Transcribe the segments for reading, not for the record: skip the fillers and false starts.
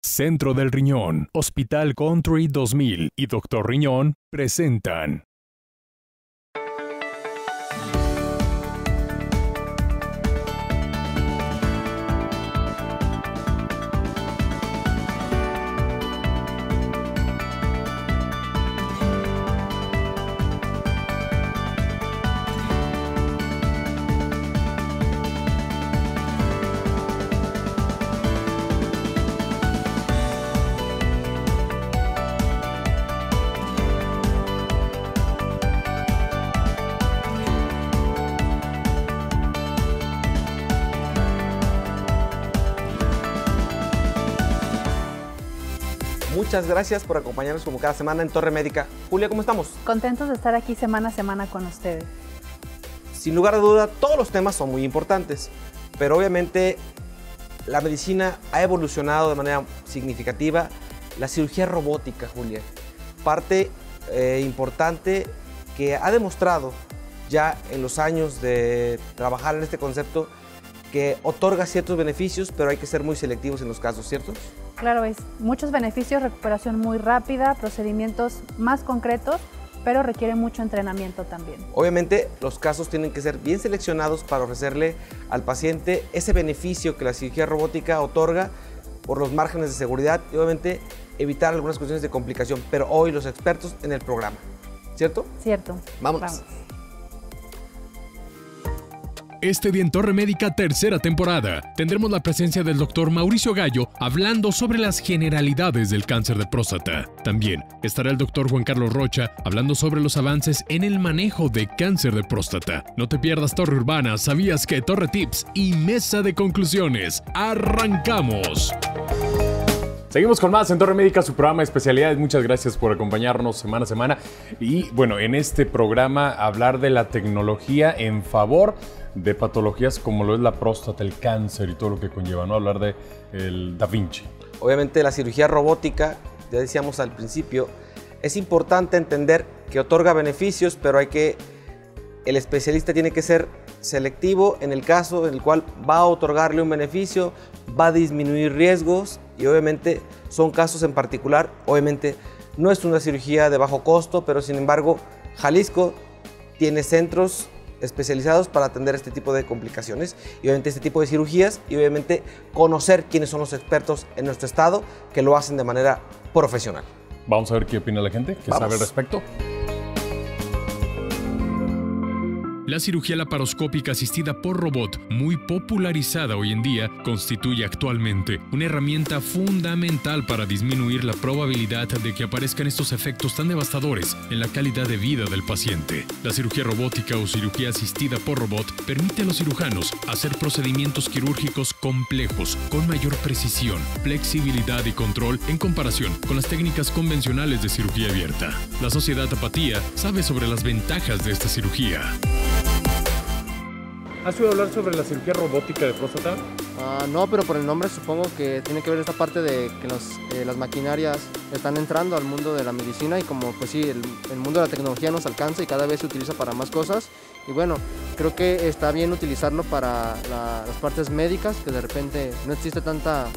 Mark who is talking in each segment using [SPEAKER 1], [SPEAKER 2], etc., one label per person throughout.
[SPEAKER 1] Centro del Riñón, Hospital Country 2000 y Dr. Riñón presentan.
[SPEAKER 2] Muchas gracias por acompañarnos como cada semana en Torre Médica. Julia, ¿cómo estamos?
[SPEAKER 3] Contentos de estar aquí semana a semana con ustedes.
[SPEAKER 2] Sin lugar a duda, todos los temas son muy importantes, pero obviamente la medicina ha evolucionado de manera significativa. La cirugía robótica, Julia, parte importante que ha demostrado ya en los años de trabajar en este concepto que otorga ciertos beneficios, pero hay que ser muy selectivos en los casos, ¿cierto?
[SPEAKER 3] Claro, es muchos beneficios, recuperación muy rápida, procedimientos más concretos, pero requiere mucho entrenamiento también.
[SPEAKER 2] Obviamente, los casos tienen que ser bien seleccionados para ofrecerle al paciente ese beneficio que la cirugía robótica otorga por los márgenes de seguridad y obviamente evitar algunas cuestiones de complicación, pero hoy los expertos en el programa, ¿cierto?
[SPEAKER 3] Cierto.
[SPEAKER 2] Vamos.
[SPEAKER 1] Este día en Torre Médica, tercera temporada, tendremos la presencia del doctor Mauricio Gallo hablando sobre las generalidades del cáncer de próstata. También estará el doctor Juan Carlos Rocha hablando sobre los avances en el manejo de cáncer de próstata. No te pierdas Torre Urbana, ¿sabías que? Torre Tips y Mesa de Conclusiones. ¡Arrancamos! Seguimos con más en Torre Médica, su programa de especialidades. Muchas gracias por acompañarnos semana a semana. Y bueno, en este programa hablar de la tecnología en favor de patologías como lo es la próstata, el cáncer y todo lo que conlleva, ¿no? Hablar de el Da Vinci.
[SPEAKER 2] Obviamente la cirugía robótica, ya decíamos al principio, es importante entender que otorga beneficios, pero el especialista tiene que ser selectivo en el caso en el cual va a otorgarle un beneficio, va a disminuir riesgos y obviamente son casos en particular. Obviamente no es una cirugía de bajo costo, pero sin embargo Jalisco tiene centros especializados para atender este tipo de complicaciones y obviamente este tipo de cirugías y obviamente conocer quiénes son los expertos en nuestro estado que lo hacen de manera profesional.
[SPEAKER 1] Vamos a ver qué opina la gente, qué sabe al respecto. La cirugía laparoscópica asistida por robot, muy popularizada hoy en día, constituye actualmente una herramienta fundamental para disminuir la probabilidad de que aparezcan estos efectos tan devastadores en la calidad de vida del paciente. La cirugía robótica o cirugía asistida por robot permite a los cirujanos hacer procedimientos quirúrgicos complejos con mayor precisión, flexibilidad y control en comparación con las técnicas convencionales de cirugía abierta. La Sociedad Tapatía sabe sobre las ventajas de esta cirugía. ¿Has oído hablar sobre la cirugía robótica de próstata?
[SPEAKER 4] No, pero por el nombre supongo que tiene que ver esta parte de que las maquinarias están entrando al mundo de la medicina y como pues sí, el mundo de la tecnología nos alcanza y cada vez se utiliza para más cosas y bueno, creo que está bien utilizarlo para las partes médicas, que de repente no existe tanta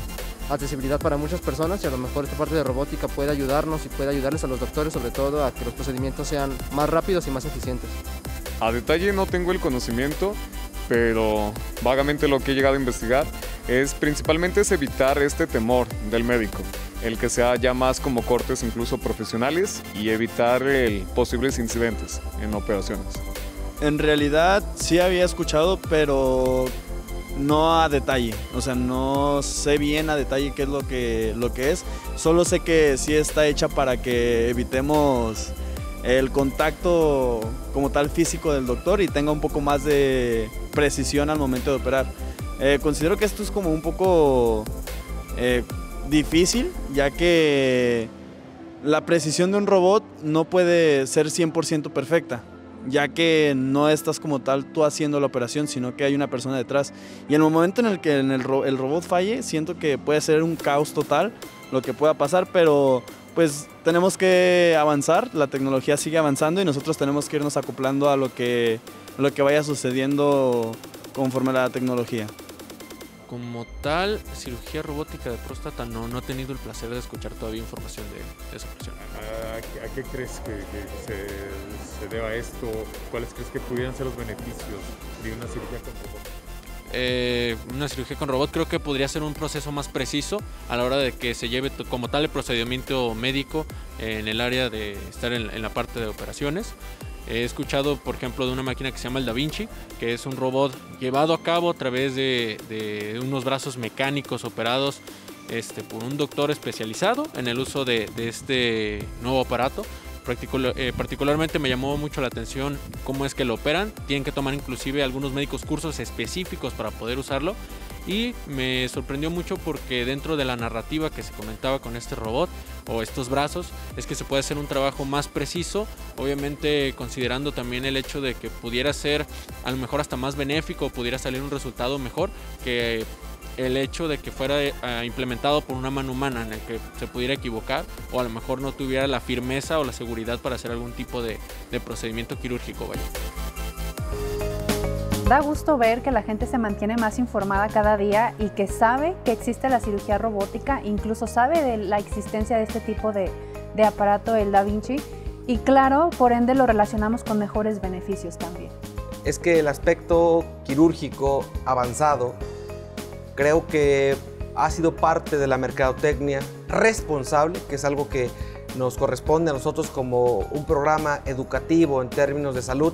[SPEAKER 4] accesibilidad para muchas personas y a lo mejor esta parte de robótica puede ayudarnos y puede ayudarles a los doctores sobre todo a que los procedimientos sean más rápidos y más eficientes.
[SPEAKER 5] A detalle no tengo el conocimiento, pero vagamente lo que he llegado a investigar es principalmente evitar este temor del médico, el que sea ya más como cortes incluso profesionales y evitar posibles incidentes en operaciones.
[SPEAKER 6] En realidad sí había escuchado, pero no a detalle, o sea, no sé bien a detalle qué es lo que es, solo sé que sí está hecha para que evitemos el contacto como tal físico del doctor y tenga un poco más de precisión al momento de operar. Considero que esto es como un poco difícil, ya que la precisión de un robot no puede ser 100% perfecta, ya que no estás como tal tú haciendo la operación, sino que hay una persona detrás. Y en el momento en el que el robot falle, siento que puede ser un caos total lo que pueda pasar, pero pues tenemos que avanzar, la tecnología sigue avanzando y nosotros tenemos que irnos acoplando a lo que vaya sucediendo conforme a la tecnología.
[SPEAKER 7] Como tal, cirugía robótica de próstata no he tenido el placer de escuchar todavía información de esa opción.
[SPEAKER 8] ¿A qué crees que se deba esto? ¿Cuáles crees que pudieran ser los beneficios de una cirugía con robot?
[SPEAKER 7] Una cirugía con robot creo que podría ser un proceso más preciso a la hora de que se lleve como tal el procedimiento médico en el área de estar en la parte de operaciones. He escuchado, por ejemplo, de una máquina que se llama el Da Vinci, que es un robot llevado a cabo a través de unos brazos mecánicos operados por un doctor especializado en el uso de este nuevo aparato. Particularmente me llamó mucho la atención cómo es que lo operan. Tienen que tomar inclusive algunos médicos cursos específicos para poder usarlo. Y me sorprendió mucho porque dentro de la narrativa que se comentaba con este robot o estos brazos es que se puede hacer un trabajo más preciso, obviamente considerando también el hecho de que pudiera ser a lo mejor hasta más benéfico, pudiera salir un resultado mejor que el hecho de que fuera implementado por una mano humana en el que se pudiera equivocar o a lo mejor no tuviera la firmeza o la seguridad para hacer algún tipo de procedimiento quirúrgico. Vaya.
[SPEAKER 3] Da gusto ver que la gente se mantiene más informada cada día y que sabe que existe la cirugía robótica, incluso sabe de la existencia de este tipo de aparato, el Da Vinci, y claro, por ende lo relacionamos con mejores beneficios también.
[SPEAKER 2] Es que el aspecto quirúrgico avanzado creo que ha sido parte de la mercadotecnia responsable, que es algo que nos corresponde a nosotros como un programa educativo en términos de salud,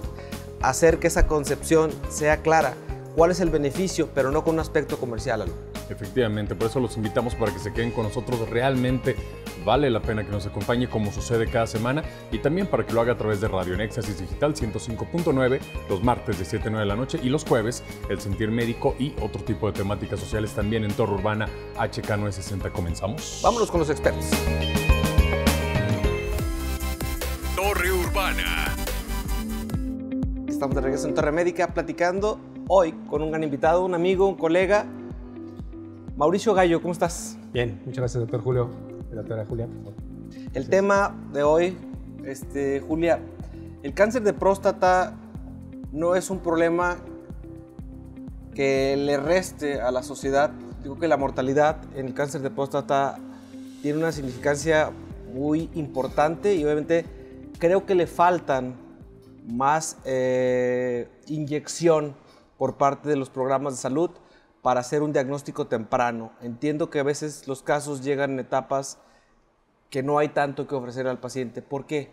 [SPEAKER 2] hacer que esa concepción sea clara. ¿Cuál es el beneficio? Pero no con un aspecto comercial, Aldo.
[SPEAKER 8] Efectivamente, por eso los invitamos para que se queden con nosotros. Realmente vale la pena que nos acompañe como sucede cada semana y también para que lo haga a través de Radio Nexasis Digital 105.9 los martes de 7 a 9 de la noche y los jueves El Sentir Médico y otro tipo de temáticas sociales también en Torre Urbana HK960. ¿Comenzamos?
[SPEAKER 2] Vámonos con los expertos.
[SPEAKER 1] Torre Urbana.
[SPEAKER 2] Estamos de regreso en Torre Médica platicando hoy con un gran invitado, un amigo, un colega, Mauricio Gallo. ¿Cómo estás?
[SPEAKER 9] Bien, muchas gracias, doctor Julio. Doctora Julia, por favor.
[SPEAKER 2] El tema de hoy, Julia, el cáncer de próstata no es un problema que le reste a la sociedad. Digo que la mortalidad en el cáncer de próstata tiene una significancia muy importante y obviamente creo que le faltan más inyección por parte de los programas de salud para hacer un diagnóstico temprano. Entiendo que a veces los casos llegan en etapas que no hay tanto que ofrecer al paciente. ¿Por qué?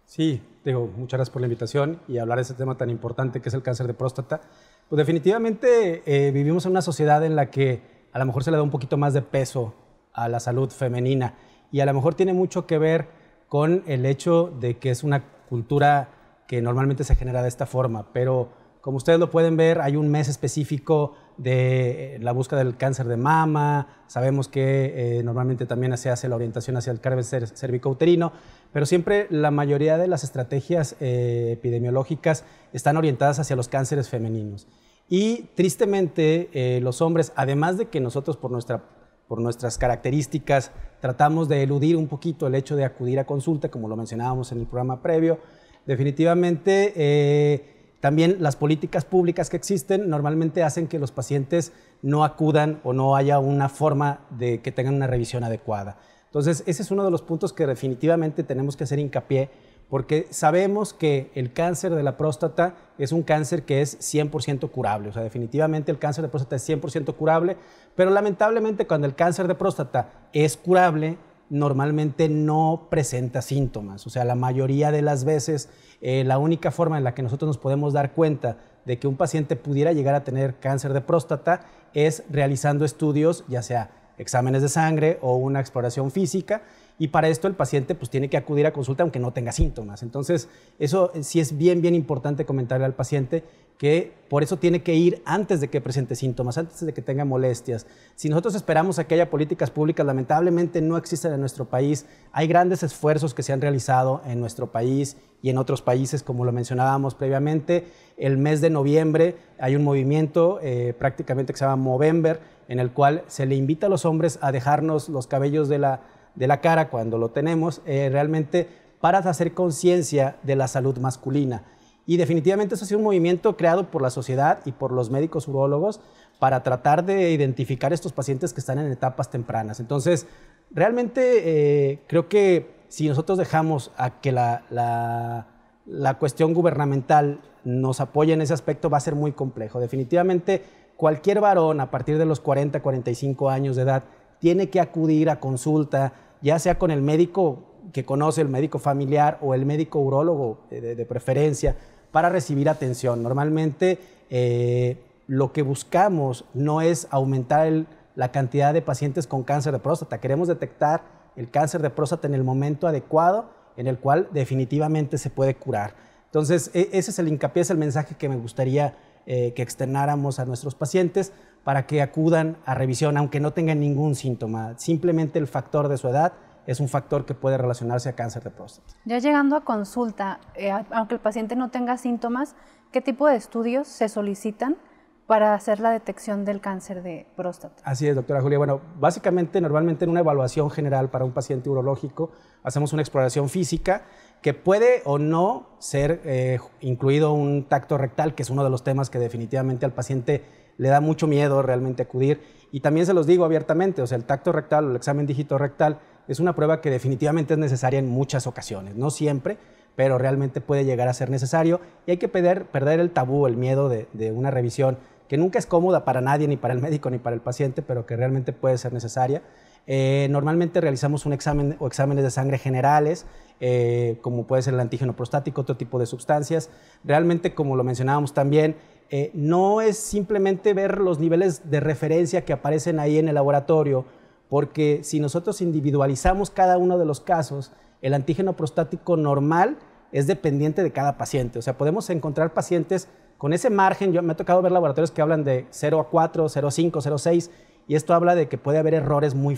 [SPEAKER 9] Sí, digo, muchas gracias por la invitación y hablar de ese tema tan importante que es el cáncer de próstata. Pues definitivamente vivimos en una sociedad en la que a lo mejor se le da un poquito más de peso a la salud femenina y a lo mejor tiene mucho que ver con el hecho de que es una cultura que normalmente se genera de esta forma, pero como ustedes lo pueden ver, hay un mes específico de la búsqueda del cáncer de mama, sabemos que normalmente también se hace la orientación hacia el cáncer cervicouterino, pero siempre la mayoría de las estrategias epidemiológicas están orientadas hacia los cánceres femeninos. Y tristemente los hombres, además de que nosotros por nuestras características tratamos de eludir un poquito el hecho de acudir a consulta, como lo mencionábamos en el programa previo, definitivamente también las políticas públicas que existen normalmente hacen que los pacientes no acudan o no haya una forma de que tengan una revisión adecuada. Entonces, ese es uno de los puntos que definitivamente tenemos que hacer hincapié porque sabemos que el cáncer de la próstata es un cáncer que es 100% curable. O sea, definitivamente el cáncer de próstata es 100% curable, pero lamentablemente cuando el cáncer de próstata es curable, normalmente no presenta síntomas. O sea, la mayoría de las veces, la única forma en la que nosotros nos podemos dar cuenta de que un paciente pudiera llegar a tener cáncer de próstata es realizando estudios, ya sea exámenes de sangre o una exploración física, y para esto el paciente pues tiene que acudir a consulta aunque no tenga síntomas. Entonces, eso sí es bien importante comentarle al paciente que por eso tiene que ir antes de que presente síntomas, antes de que tenga molestias. Si nosotros esperamos a que haya políticas públicas, lamentablemente no existen en nuestro país. Hay grandes esfuerzos que se han realizado en nuestro país y en otros países, como lo mencionábamos previamente. El mes de noviembre hay un movimiento prácticamente que se llama Movember, en el cual se le invita a los hombres a dejarnos los cabellos de la cara cuando lo tenemos, realmente para hacer conciencia de la salud masculina. Y definitivamente eso ha sido un movimiento creado por la sociedad y por los médicos urólogos para tratar de identificar estos pacientes que están en etapas tempranas. Entonces, realmente creo que si nosotros dejamos a que la cuestión gubernamental nos apoye en ese aspecto, va a ser muy complejo. Definitivamente, cualquier varón a partir de los 40, 45 años de edad tiene que acudir a consulta, ya sea con el médico que conoce, el médico familiar o el médico urólogo de preferencia, para recibir atención. Normalmente lo que buscamos no es aumentar la cantidad de pacientes con cáncer de próstata. Queremos detectar el cáncer de próstata en el momento adecuado, en el cual definitivamente se puede curar. Entonces, ese es el hincapié, es el mensaje que me gustaría que externáramos a nuestros pacientes para que acudan a revisión, aunque no tengan ningún síntoma. Simplemente el factor de su edad es un factor que puede relacionarse a cáncer de próstata.
[SPEAKER 3] Ya llegando a consulta, aunque el paciente no tenga síntomas, ¿qué tipo de estudios se solicitan para hacer la detección del cáncer de próstata?
[SPEAKER 9] Así es, doctora Julia. Bueno, básicamente, normalmente en una evaluación general para un paciente urológico, hacemos una exploración física que puede o no ser incluido un tacto rectal, que es uno de los temas que definitivamente al paciente le da mucho miedo realmente acudir. Y también se los digo abiertamente, o sea, el tacto rectal o el examen dígito rectal es una prueba que definitivamente es necesaria en muchas ocasiones, no siempre, pero realmente puede llegar a ser necesario y hay que perder el tabú, el miedo de una revisión que nunca es cómoda para nadie, ni para el médico ni para el paciente, pero que realmente puede ser necesaria. Normalmente realizamos un examen o exámenes de sangre generales, como puede ser el antígeno prostático, otro tipo de sustancias. Realmente, como lo mencionábamos también, no es simplemente ver los niveles de referencia que aparecen ahí en el laboratorio, porque si nosotros individualizamos cada uno de los casos, el antígeno prostático normal es dependiente de cada paciente. O sea, podemos encontrar pacientes con ese margen. Me ha tocado ver laboratorios que hablan de 0 a 4, 0 a 5, 0 a 6, y esto habla de que puede haber errores muy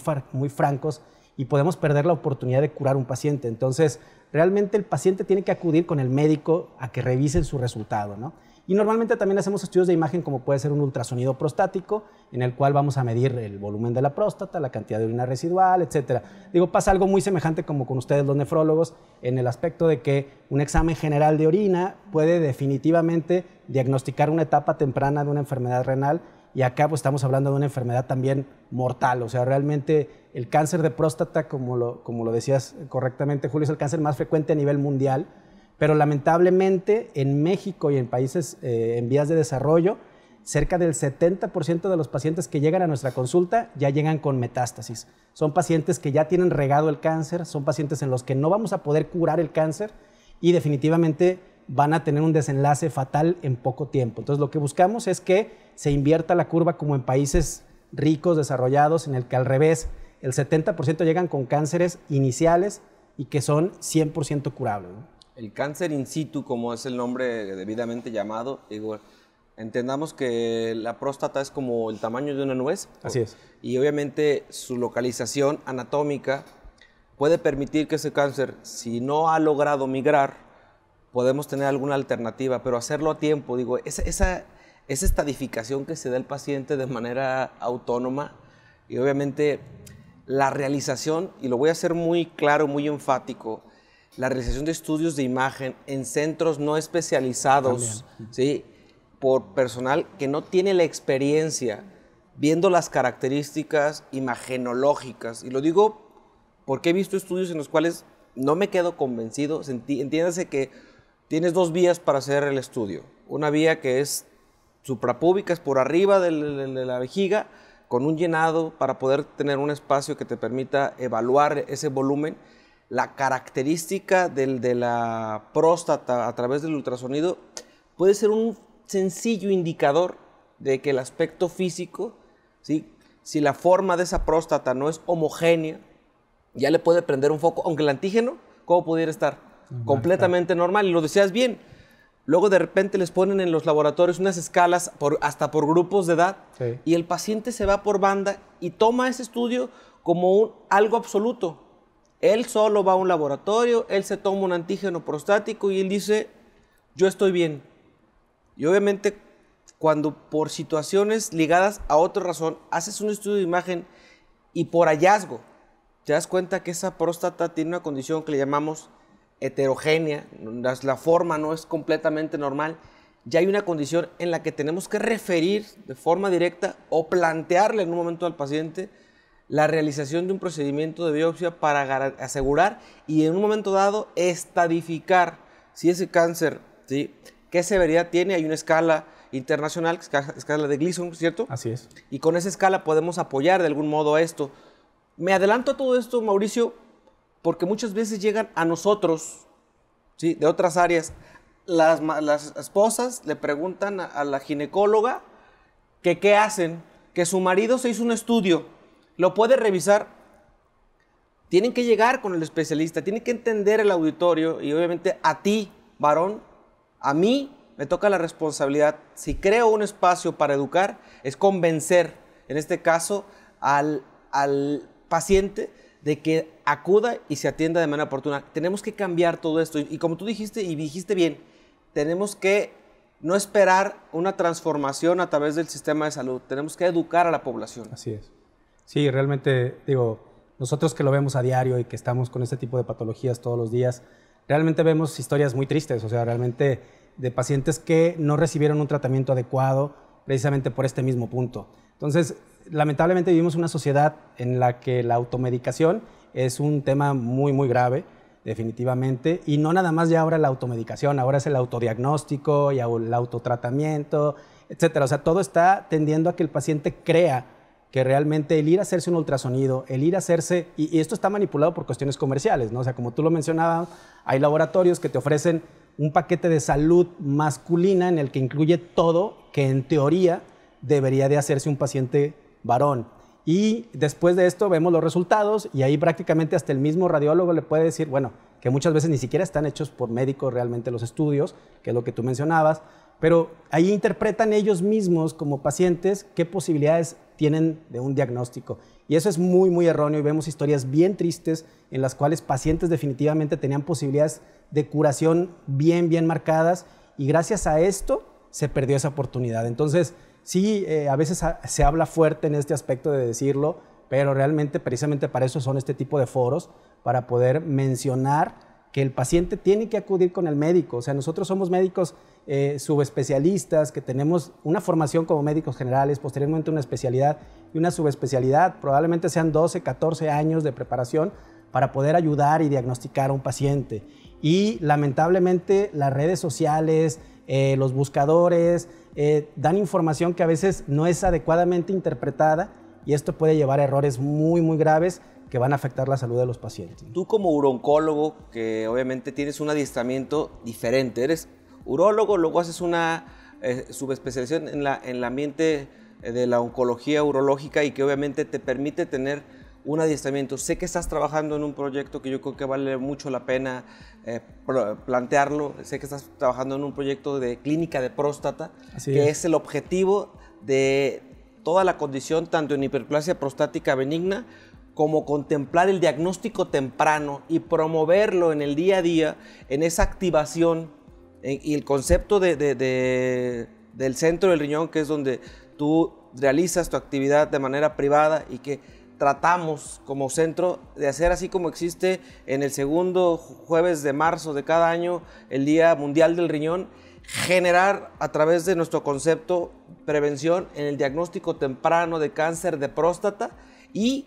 [SPEAKER 9] francos y podemos perder la oportunidad de curar un paciente. Entonces, realmente el paciente tiene que acudir con el médico a que revisen su resultado, ¿no? Y normalmente también hacemos estudios de imagen como puede ser un ultrasonido prostático, en el cual vamos a medir el volumen de la próstata, la cantidad de orina residual, etc. Digo, pasa algo muy semejante como con ustedes los nefrólogos, en el aspecto de que un examen general de orina puede definitivamente diagnosticar una etapa temprana de una enfermedad renal, y acá pues estamos hablando de una enfermedad también mortal. O sea, realmente el cáncer de próstata, como lo decías correctamente, Julio, es el cáncer más frecuente a nivel mundial, pero lamentablemente en México y en países en vías de desarrollo, cerca del 70% de los pacientes que llegan a nuestra consulta ya llegan con metástasis. Son pacientes que ya tienen regado el cáncer, son pacientes en los que no vamos a poder curar el cáncer y definitivamente van a tener un desenlace fatal en poco tiempo. Entonces, lo que buscamos es que se invierta la curva como en países ricos, desarrollados, en el que al revés, el 70% llegan con cánceres iniciales y que son 100% curables, ¿no?
[SPEAKER 2] El cáncer in situ, como es el nombre debidamente llamado, digo, entendamos que la próstata es como el tamaño de una nuez.
[SPEAKER 9] Así es.
[SPEAKER 2] Y obviamente su localización anatómica puede permitir que ese cáncer, si no ha logrado migrar, podemos tener alguna alternativa, pero hacerlo a tiempo, digo, esa estadificación que se da al paciente de manera autónoma y obviamente la realización, y lo voy a hacer muy claro, muy enfático, la realización de estudios de imagen en centros no especializados, ¿sí?, por personal que no tiene la experiencia viendo las características imagenológicas. Y lo digo porque he visto estudios en los cuales no me quedo convencido. Entiéndase que tienes dos vías para hacer el estudio. Una vía que es suprapúbica, es por arriba de la vejiga, con un llenado para poder tener un espacio que te permita evaluar ese volumen. La característica de la próstata a través del ultrasonido puede ser un sencillo indicador de que el aspecto físico, ¿sí?, si la forma de esa próstata no es homogénea, ya le puede prender un foco, aunque el antígeno, ¿cómo pudiera estar? Completamente normal, y lo decías bien. Luego de repente les ponen en los laboratorios unas escalas hasta por grupos de edad, sí, y el paciente se va por banda y toma ese estudio como algo absoluto. Él solo va a un laboratorio, él se toma un antígeno prostático y él dice, yo estoy bien. Y obviamente cuando por situaciones ligadas a otra razón haces un estudio de imagen y por hallazgo te das cuenta que esa próstata tiene una condición que le llamamos heterogénea, la forma no es completamente normal, ya hay una condición en la que tenemos que referir de forma directa o plantearle en un momento al paciente la realización de un procedimiento de biopsia para asegurar y en un momento dado estadificar si ese cáncer, ¿sí?, qué severidad tiene. Hay una escala internacional, escala de Gleason, ¿cierto?
[SPEAKER 9] Así es.
[SPEAKER 2] Y con esa escala podemos apoyar de algún modo esto. Me adelanto a todo esto, Mauricio, porque muchas veces llegan a nosotros, ¿sí?, de otras áreas. Las esposas le preguntan a la ginecóloga que qué hacen, que su marido se hizo un estudio, lo puede revisar. Tienen que llegar con el especialista, tienen que entender el auditorio y obviamente a ti, varón, a mí me toca la responsabilidad, si creo un espacio para educar, es convencer, en este caso, al paciente de que acuda y se atienda de manera oportuna. Tenemos que cambiar todo esto y como tú dijiste y dijiste bien, tenemos que no esperar una transformación a través del sistema de salud, tenemos que educar a la población.
[SPEAKER 9] Así es. Sí, realmente, digo, nosotros que lo vemos a diario y que estamos con este tipo de patologías todos los días, realmente vemos historias muy tristes, o sea, realmente de pacientes que no recibieron un tratamiento adecuado precisamente por este mismo punto. Entonces, lamentablemente vivimos una sociedad en la que la automedicación es un tema muy, muy grave, definitivamente, y no nada más ya ahora la automedicación, ahora es el autodiagnóstico y el autotratamiento, etcétera. O sea, todo está tendiendo a que el paciente crea que realmente el ir a hacerse un ultrasonido, el ir a hacerse, y esto está manipulado por cuestiones comerciales, ¿no? O sea, como tú lo mencionabas, hay laboratorios que te ofrecen un paquete de salud masculina en el que incluye todo que en teoría debería de hacerse un paciente varón. Y después de esto vemos los resultados y ahí prácticamente hasta el mismo radiólogo le puede decir, bueno, que muchas veces ni siquiera están hechos por médicos realmente los estudios, que es lo que tú mencionabas, pero ahí interpretan ellos mismos como pacientes qué posibilidades tienen de un diagnóstico. Y eso es muy, muy erróneo y vemos historias bien tristes en las cuales pacientes definitivamente tenían posibilidades de curación bien, bien marcadas y gracias a esto se perdió esa oportunidad. Entonces, sí, a veces se habla fuerte en este aspecto de decirlo, pero realmente precisamente para eso son este tipo de foros, para poder mencionar que el paciente tiene que acudir con el médico. O sea, nosotros somos médicos subespecialistas, que tenemos una formación como médicos generales, posteriormente una especialidad y una subespecialidad. Probablemente sean 12, 14 años de preparación para poder ayudar y diagnosticar a un paciente. Y lamentablemente las redes sociales, los buscadores, dan información que a veces no es adecuadamente interpretada y esto puede llevar a errores muy, muy graves que van a afectar la salud de los pacientes.
[SPEAKER 2] Tú como uroncólogo, que obviamente tienes un adiestramiento diferente, eres urólogo, luego haces una subespecialización en el ambiente de la oncología urológica y que obviamente te permite tener un adiestramiento. Sé que estás trabajando en un proyecto que yo creo que vale mucho la pena plantearlo. Sé que estás trabajando en un proyecto de clínica de próstata, que es el objetivo de toda la condición, tanto en hiperplasia prostática benigna, como contemplar el diagnóstico temprano y promoverlo en el día a día, en esa activación y el concepto del centro del riñón, que es donde tú realizas tu actividad de manera privada y que tratamos como centro de hacer así como existe en el segundo jueves de marzo de cada año, el Día Mundial del Riñón, generar a través de nuestro concepto prevención en el diagnóstico temprano de cáncer de próstata y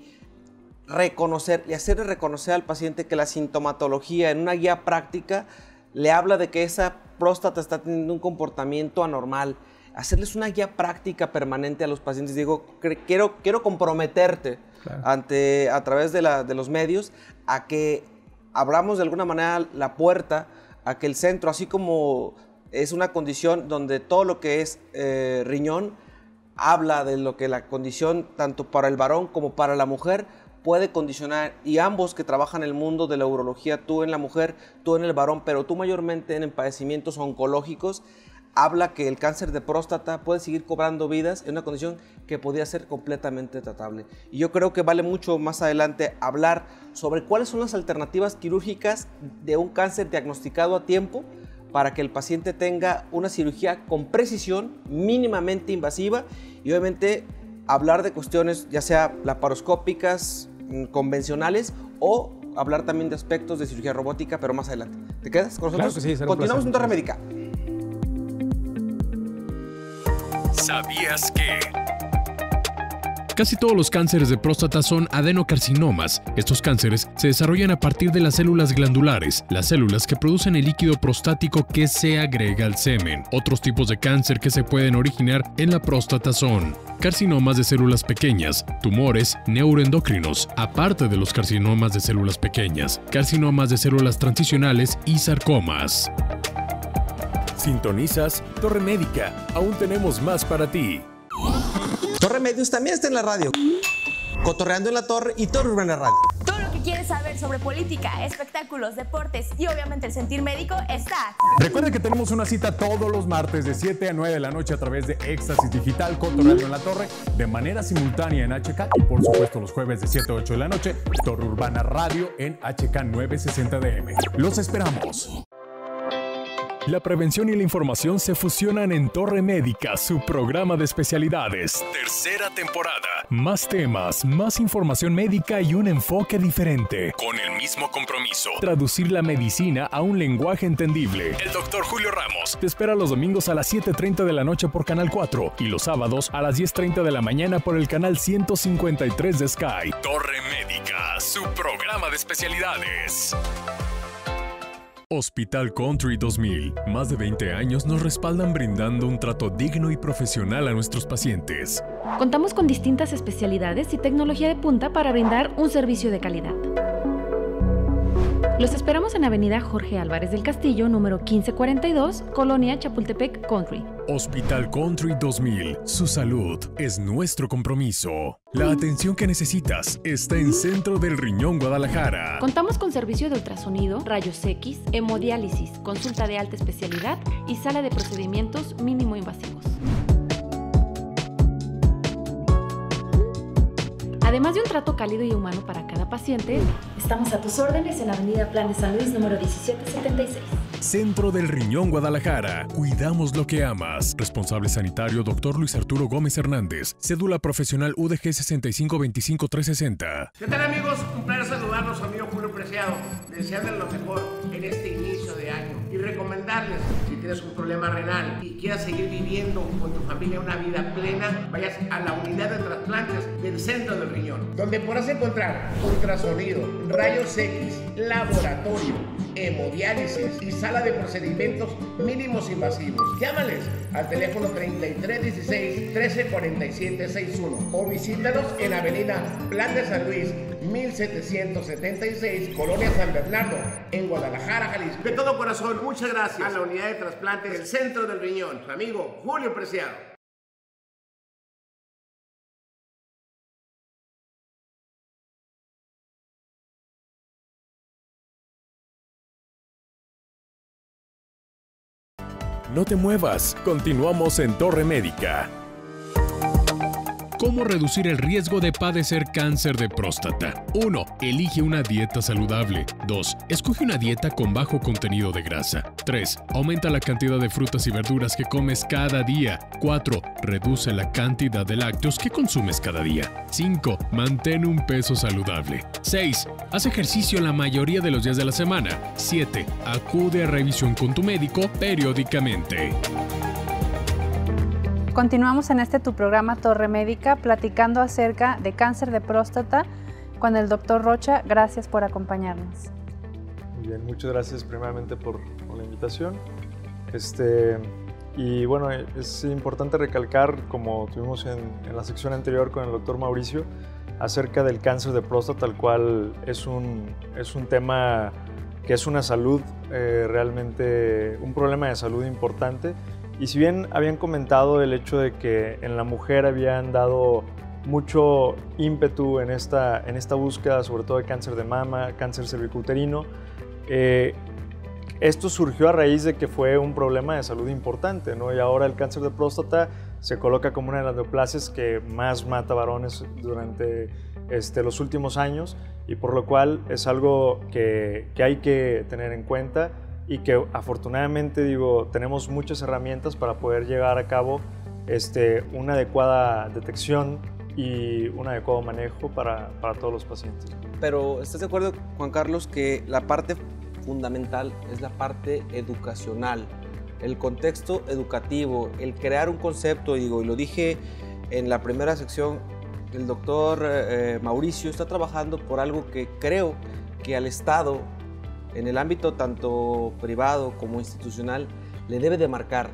[SPEAKER 2] reconocer y hacerle reconocer al paciente que la sintomatología en una guía práctica le habla de que esa próstata está teniendo un comportamiento anormal. Hacerles una guía práctica permanente a los pacientes. Digo, quiero comprometerte a través de los medios a que abramos de alguna manera la puerta a que el centro, así como es una condición donde todo lo que es riñón habla de lo que la condición tanto para el varón como para la mujer puede condicionar, y ambos que trabajan en el mundo de la urología, tú en la mujer, tú en el varón, pero tú mayormente en padecimientos oncológicos, habla que el cáncer de próstata puede seguir cobrando vidas en una condición que podría ser completamente tratable. Y yo creo que vale mucho más adelante hablar sobre cuáles son las alternativas quirúrgicas de un cáncer diagnosticado a tiempo para que el paciente tenga una cirugía con precisión, mínimamente invasiva, y obviamente hablar de cuestiones ya sea laparoscópicas, convencionales o hablar también de aspectos de cirugía robótica, pero más adelante. ¿Te quedas con nosotros?
[SPEAKER 9] Claro que sí, será un
[SPEAKER 2] Continuamos
[SPEAKER 9] placer.
[SPEAKER 2] en Torre Médica.
[SPEAKER 1] ¿Sabías que? Casi todos los cánceres de próstata son adenocarcinomas. Estos cánceres se desarrollan a partir de las células glandulares, las células que producen el líquido prostático que se agrega al semen. Otros tipos de cáncer que se pueden originar en la próstata son carcinomas de células pequeñas, tumores neuroendocrinos, aparte de los carcinomas de células pequeñas, carcinomas de células transicionales y sarcomas.
[SPEAKER 10] Sintonizas Torre Médica. Aún tenemos más para ti.
[SPEAKER 2] Torre Medios también está en la radio. Cotorreando en la Torre y Torre Urbana Radio.
[SPEAKER 11] Todo lo que quieres saber sobre política, espectáculos, deportes y obviamente el sentir médico está aquí.
[SPEAKER 8] Recuerda que tenemos una cita todos los martes de 7 a 9 de la noche a través de Éxtasis Digital, Cotorreando en la Torre, de manera simultánea en HK y por supuesto los jueves de 7 a 8 de la noche, Torre Urbana Radio en HK 960 DM. Los esperamos.
[SPEAKER 10] La prevención y la información se fusionan en Torre Médica, su programa de especialidades. Tercera temporada. Más temas, más información médica y un enfoque diferente. Con el mismo compromiso. Traducir la medicina a un lenguaje entendible. El doctor Julio Ramos te espera los domingos a las 7:30 de la noche por Canal 4 y los sábados a las 10:30 de la mañana por el canal 153 de Sky. Torre Médica, su programa de especialidades. Hospital Country 2000. Más de 20 años nos respaldan brindando un trato digno y profesional a nuestros pacientes.
[SPEAKER 12] Contamos con distintas especialidades y tecnología de punta para brindar un servicio de calidad. Los esperamos en Avenida Jorge Álvarez del Castillo, número 1542, Colonia Chapultepec Country.
[SPEAKER 10] Hospital Country 2000. Su salud es nuestro compromiso. La atención que necesitas está en Centro del Riñón, Guadalajara.
[SPEAKER 12] Contamos con servicio de ultrasonido, rayos X, hemodiálisis, consulta de alta especialidad y sala de procedimientos mínimo invasivos. Además de un trato cálido y humano para cada paciente, estamos a tus órdenes en Avenida Plan de San Luis, número 1776.
[SPEAKER 10] Centro del Riñón, Guadalajara. Cuidamos lo que amas. Responsable sanitario, Dr. Luis Arturo Gómez Hernández. Cédula profesional UDG 6525360.
[SPEAKER 13] ¿Qué tal, amigos? Un placer saludarlos, amigo Julio Preciado. Desearles lo mejor en este inicio de año y recomendarles, si tienes un problema renal y quieras seguir viviendo con tu familia una vida plena, vayas a la unidad de trasplantes del Centro del Riñón, donde podrás encontrar ultrasonido, rayos X, laboratorio, hemodiálisis y sala de procedimientos mínimos invasivos. Llámales al teléfono 3316-134761 o visítalos en Avenida Plan de San Luis 1776, Colonia San Bernardo, en Guadalajara, Jalisco. De todo corazón, muchas gracias a la unidad de trasplantes del Centro del Riñón, su amigo Julio Preciado.
[SPEAKER 10] No te muevas. Continuamos en Torre Médica.
[SPEAKER 1] ¿Cómo reducir el riesgo de padecer cáncer de próstata? 1. Elige una dieta saludable. 2. Escoge una dieta con bajo contenido de grasa. 3. Aumenta la cantidad de frutas y verduras que comes cada día. 4. Reduce la cantidad de lácteos que consumes cada día. 5. Mantén un peso saludable. 6. Haz ejercicio la mayoría de los días de la semana. 7. Acude a revisión con tu médico periódicamente.
[SPEAKER 3] Continuamos en tu programa Torre Médica platicando acerca de cáncer de próstata con el doctor Rocha. Gracias por acompañarnos.
[SPEAKER 14] Muy bien, muchas gracias primeramente por la invitación. Y bueno, es importante recalcar, como tuvimos en la sección anterior con el doctor Mauricio, acerca del cáncer de próstata, el cual es un tema que es una salud, realmente un problema de salud importante. Y si bien habían comentado el hecho de que en la mujer habían dado mucho ímpetu en esta búsqueda, sobre todo de cáncer de mama, cáncer cervicuterino, esto surgió a raíz de que fue un problema de salud importante, ¿no? Y ahora el cáncer de próstata se coloca como una de las neoplasias que más mata varones durante los últimos años, y por lo cual es algo que hay que tener en cuenta, y que afortunadamente tenemos muchas herramientas para poder llevar a cabo una adecuada detección y un adecuado manejo para todos los pacientes.
[SPEAKER 2] Pero ¿estás de acuerdo, Juan Carlos, que la parte fundamental es la parte educacional, el contexto educativo, el crear un concepto? Y lo dije en la primera sección, el doctor Mauricio está trabajando por algo que creo que al Estado, en el ámbito tanto privado como institucional, le debe de marcar.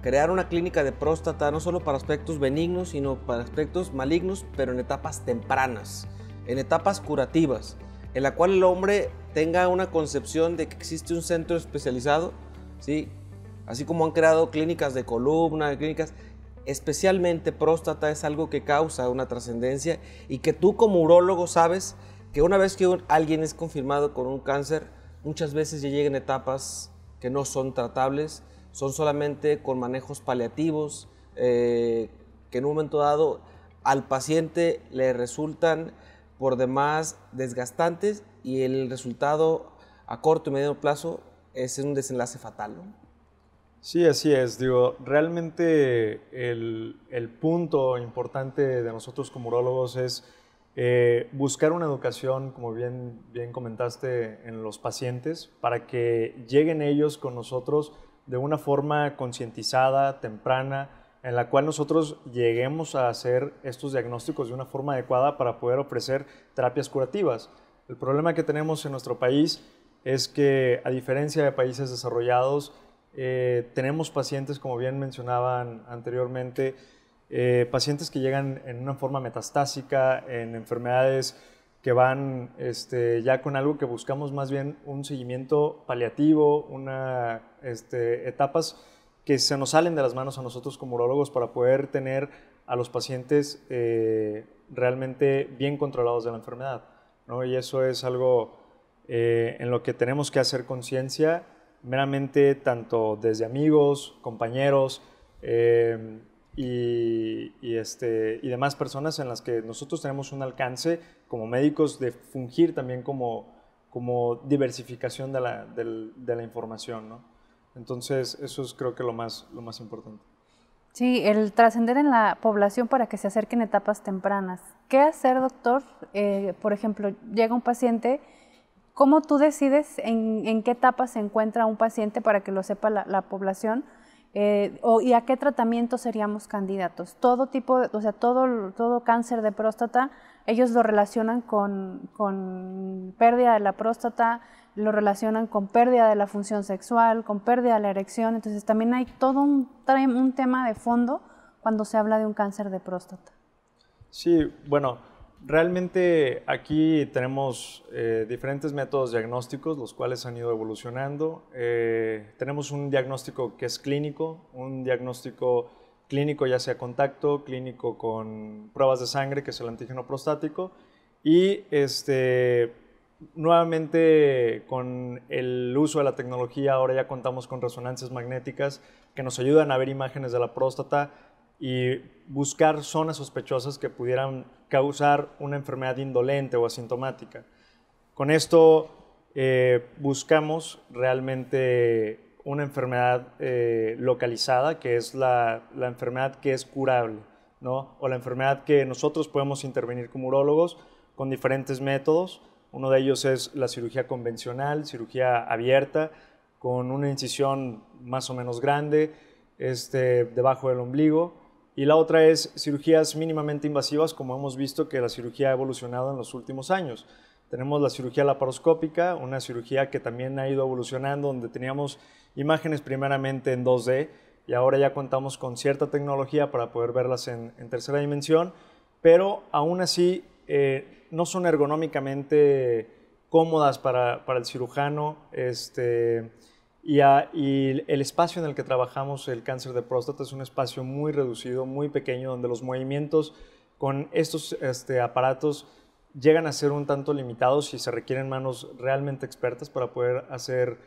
[SPEAKER 2] Crear una clínica de próstata no solo para aspectos benignos, sino para aspectos malignos, pero en etapas tempranas, en etapas curativas, en la cual el hombre tenga una concepción de que existe un centro especializado, ¿sí? Así como han creado clínicas de columna, clínicas, especialmente próstata es algo que causa una trascendencia y que tú como urólogo sabes que una vez que alguien es confirmado con un cáncer, muchas veces ya llegan etapas que no son tratables, son solamente con manejos paliativos, que en un momento dado al paciente le resultan por demás desgastantes y el resultado a corto y mediano plazo es un desenlace fatal, ¿no?
[SPEAKER 14] Sí, así es. Realmente el punto importante de nosotros como urólogos es buscar una educación, como bien comentaste, en los pacientes, para que lleguen ellos con nosotros de una forma concientizada, temprana, en la cual nosotros lleguemos a hacer estos diagnósticos de una forma adecuada para poder ofrecer terapias curativas. El problema que tenemos en nuestro país es que, a diferencia de países desarrollados, tenemos pacientes, como bien mencionaban anteriormente, pacientes que llegan en una forma metastásica, en enfermedades que van ya con algo que buscamos más bien un seguimiento paliativo, etapas que se nos salen de las manos a nosotros como urólogos para poder tener a los pacientes realmente bien controlados de la enfermedad, ¿no? Y eso es algo en lo que tenemos que hacer conciencia meramente tanto desde amigos, compañeros y demás personas en las que nosotros tenemos un alcance como médicos de fungir también como diversificación de la información, ¿no? Entonces eso es creo que lo más importante.
[SPEAKER 3] Sí, el trascender en la población para que se acerquen etapas tempranas. ¿Qué hacer, doctor? Por ejemplo, llega un paciente, ¿cómo tú decides en qué etapa se encuentra un paciente para que lo sepa la población? ¿Y a qué tratamiento seríamos candidatos? Todo tipo, todo cáncer de próstata, ellos lo relacionan con pérdida de la próstata, lo relacionan con pérdida de la función sexual, con pérdida de la erección. Entonces también hay todo un tema de fondo cuando se habla de un cáncer de próstata.
[SPEAKER 14] Sí, bueno, realmente aquí tenemos diferentes métodos diagnósticos, los cuales han ido evolucionando. Tenemos un diagnóstico que es clínico, un diagnóstico clínico ya sea contacto, clínico con pruebas de sangre, que es el antígeno prostático, y nuevamente con el uso de la tecnología ahora ya contamos con resonancias magnéticas que nos ayudan a ver imágenes de la próstata y buscar zonas sospechosas que pudieran causar una enfermedad indolente o asintomática. Con esto buscamos realmente una enfermedad localizada, que es la enfermedad que es curable, ¿no? O la enfermedad que nosotros podemos intervenir como urólogos con diferentes métodos. Uno de ellos es la cirugía convencional, cirugía abierta, con una incisión más o menos grande debajo del ombligo. Y la otra es cirugías mínimamente invasivas, como hemos visto que la cirugía ha evolucionado en los últimos años. Tenemos la cirugía laparoscópica, una cirugía que también ha ido evolucionando, donde teníamos imágenes primeramente en 2D y ahora ya contamos con cierta tecnología para poder verlas en tercera dimensión, pero aún así no son ergonómicamente cómodas para el cirujano, y el espacio en el que trabajamos el cáncer de próstata es un espacio muy reducido, muy pequeño, donde los movimientos con estos aparatos llegan a ser un tanto limitados y se requieren manos realmente expertas para poder hacer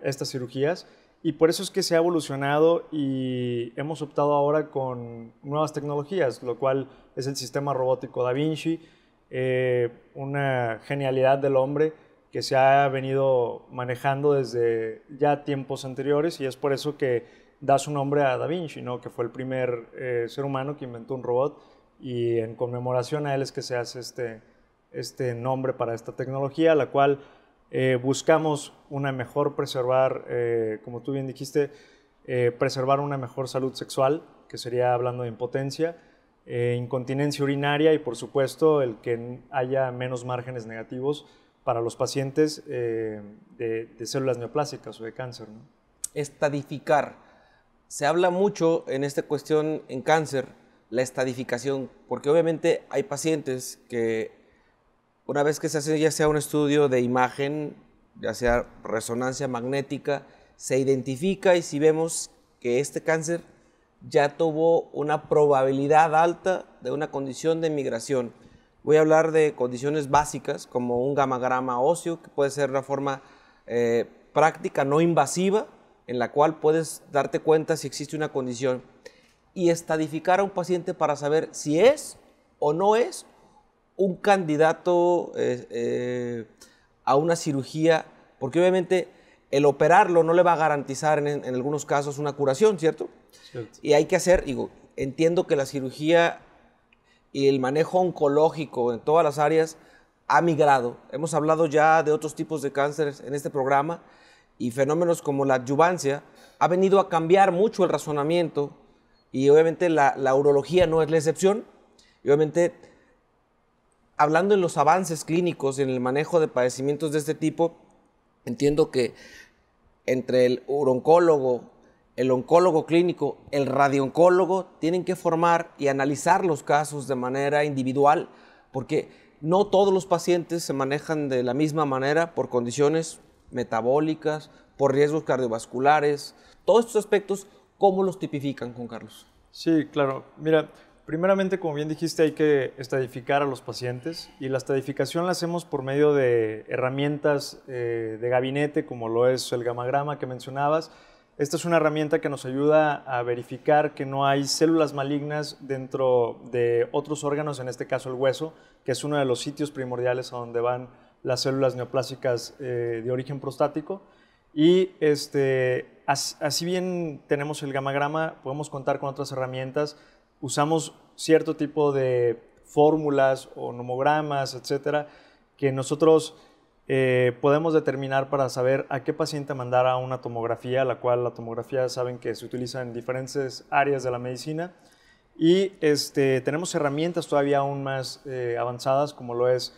[SPEAKER 14] estas cirugías. Y por eso es que se ha evolucionado y hemos optado ahora con nuevas tecnologías, lo cual es el sistema robótico Da Vinci, una genialidad del hombre que se ha venido manejando desde ya tiempos anteriores, y es por eso que da su nombre a Da Vinci, ¿no? Que fue el primer ser humano que inventó un robot y en conmemoración a él es que se hace este nombre para esta tecnología, la cual buscamos una mejor preservar, como tú bien dijiste, preservar una mejor salud sexual, que sería hablando de impotencia, incontinencia urinaria y por supuesto el que haya menos márgenes negativos para los pacientes de células neoplásicas o de cáncer, ¿no?
[SPEAKER 2] Estadificar. Se habla mucho en esta cuestión en cáncer, la estadificación, porque obviamente hay pacientes que una vez que se hace ya sea un estudio de imagen, ya sea resonancia magnética, se identifica y si vemos que este cáncer ya tuvo una probabilidad alta de una condición de migración. Voy a hablar de condiciones básicas como un gamagrama óseo, que puede ser una forma práctica, no invasiva, en la cual puedes darte cuenta si existe una condición y estadificar a un paciente para saber si es o no es un candidato a una cirugía, porque obviamente el operarlo no le va a garantizar en algunos casos una curación, ¿cierto? Cierto. Y hay que hacer, entiendo que la cirugía y el manejo oncológico en todas las áreas ha migrado. Hemos hablado ya de otros tipos de cánceres en este programa y fenómenos como la adyuvancia ha venido a cambiar mucho el razonamiento y obviamente la urología no es la excepción. Y obviamente, hablando en los avances clínicos y en el manejo de padecimientos de este tipo, entiendo que entre el urooncólogo, el oncólogo clínico, el radiooncólogo, tienen que formar y analizar los casos de manera individual, porque no todos los pacientes se manejan de la misma manera por condiciones metabólicas, por riesgos cardiovasculares. Todos estos aspectos, ¿cómo los tipifican, Juan Carlos?
[SPEAKER 14] Sí, claro. Mira, primeramente, como bien dijiste, hay que estadificar a los pacientes y la estadificación la hacemos por medio de herramientas de gabinete, como lo es el gamagrama que mencionabas. Esta es una herramienta que nos ayuda a verificar que no hay células malignas dentro de otros órganos, en este caso el hueso, que es uno de los sitios primordiales a donde van las células neoplásicas de origen prostático. Y así bien tenemos el gamagrama, podemos contar con otras herramientas. Usamos cierto tipo de fórmulas o nomogramas, etcétera, que nosotros podemos determinar para saber a qué paciente mandar a una tomografía, la cual la tomografía saben que se utiliza en diferentes áreas de la medicina. Y tenemos herramientas todavía aún más avanzadas, como lo es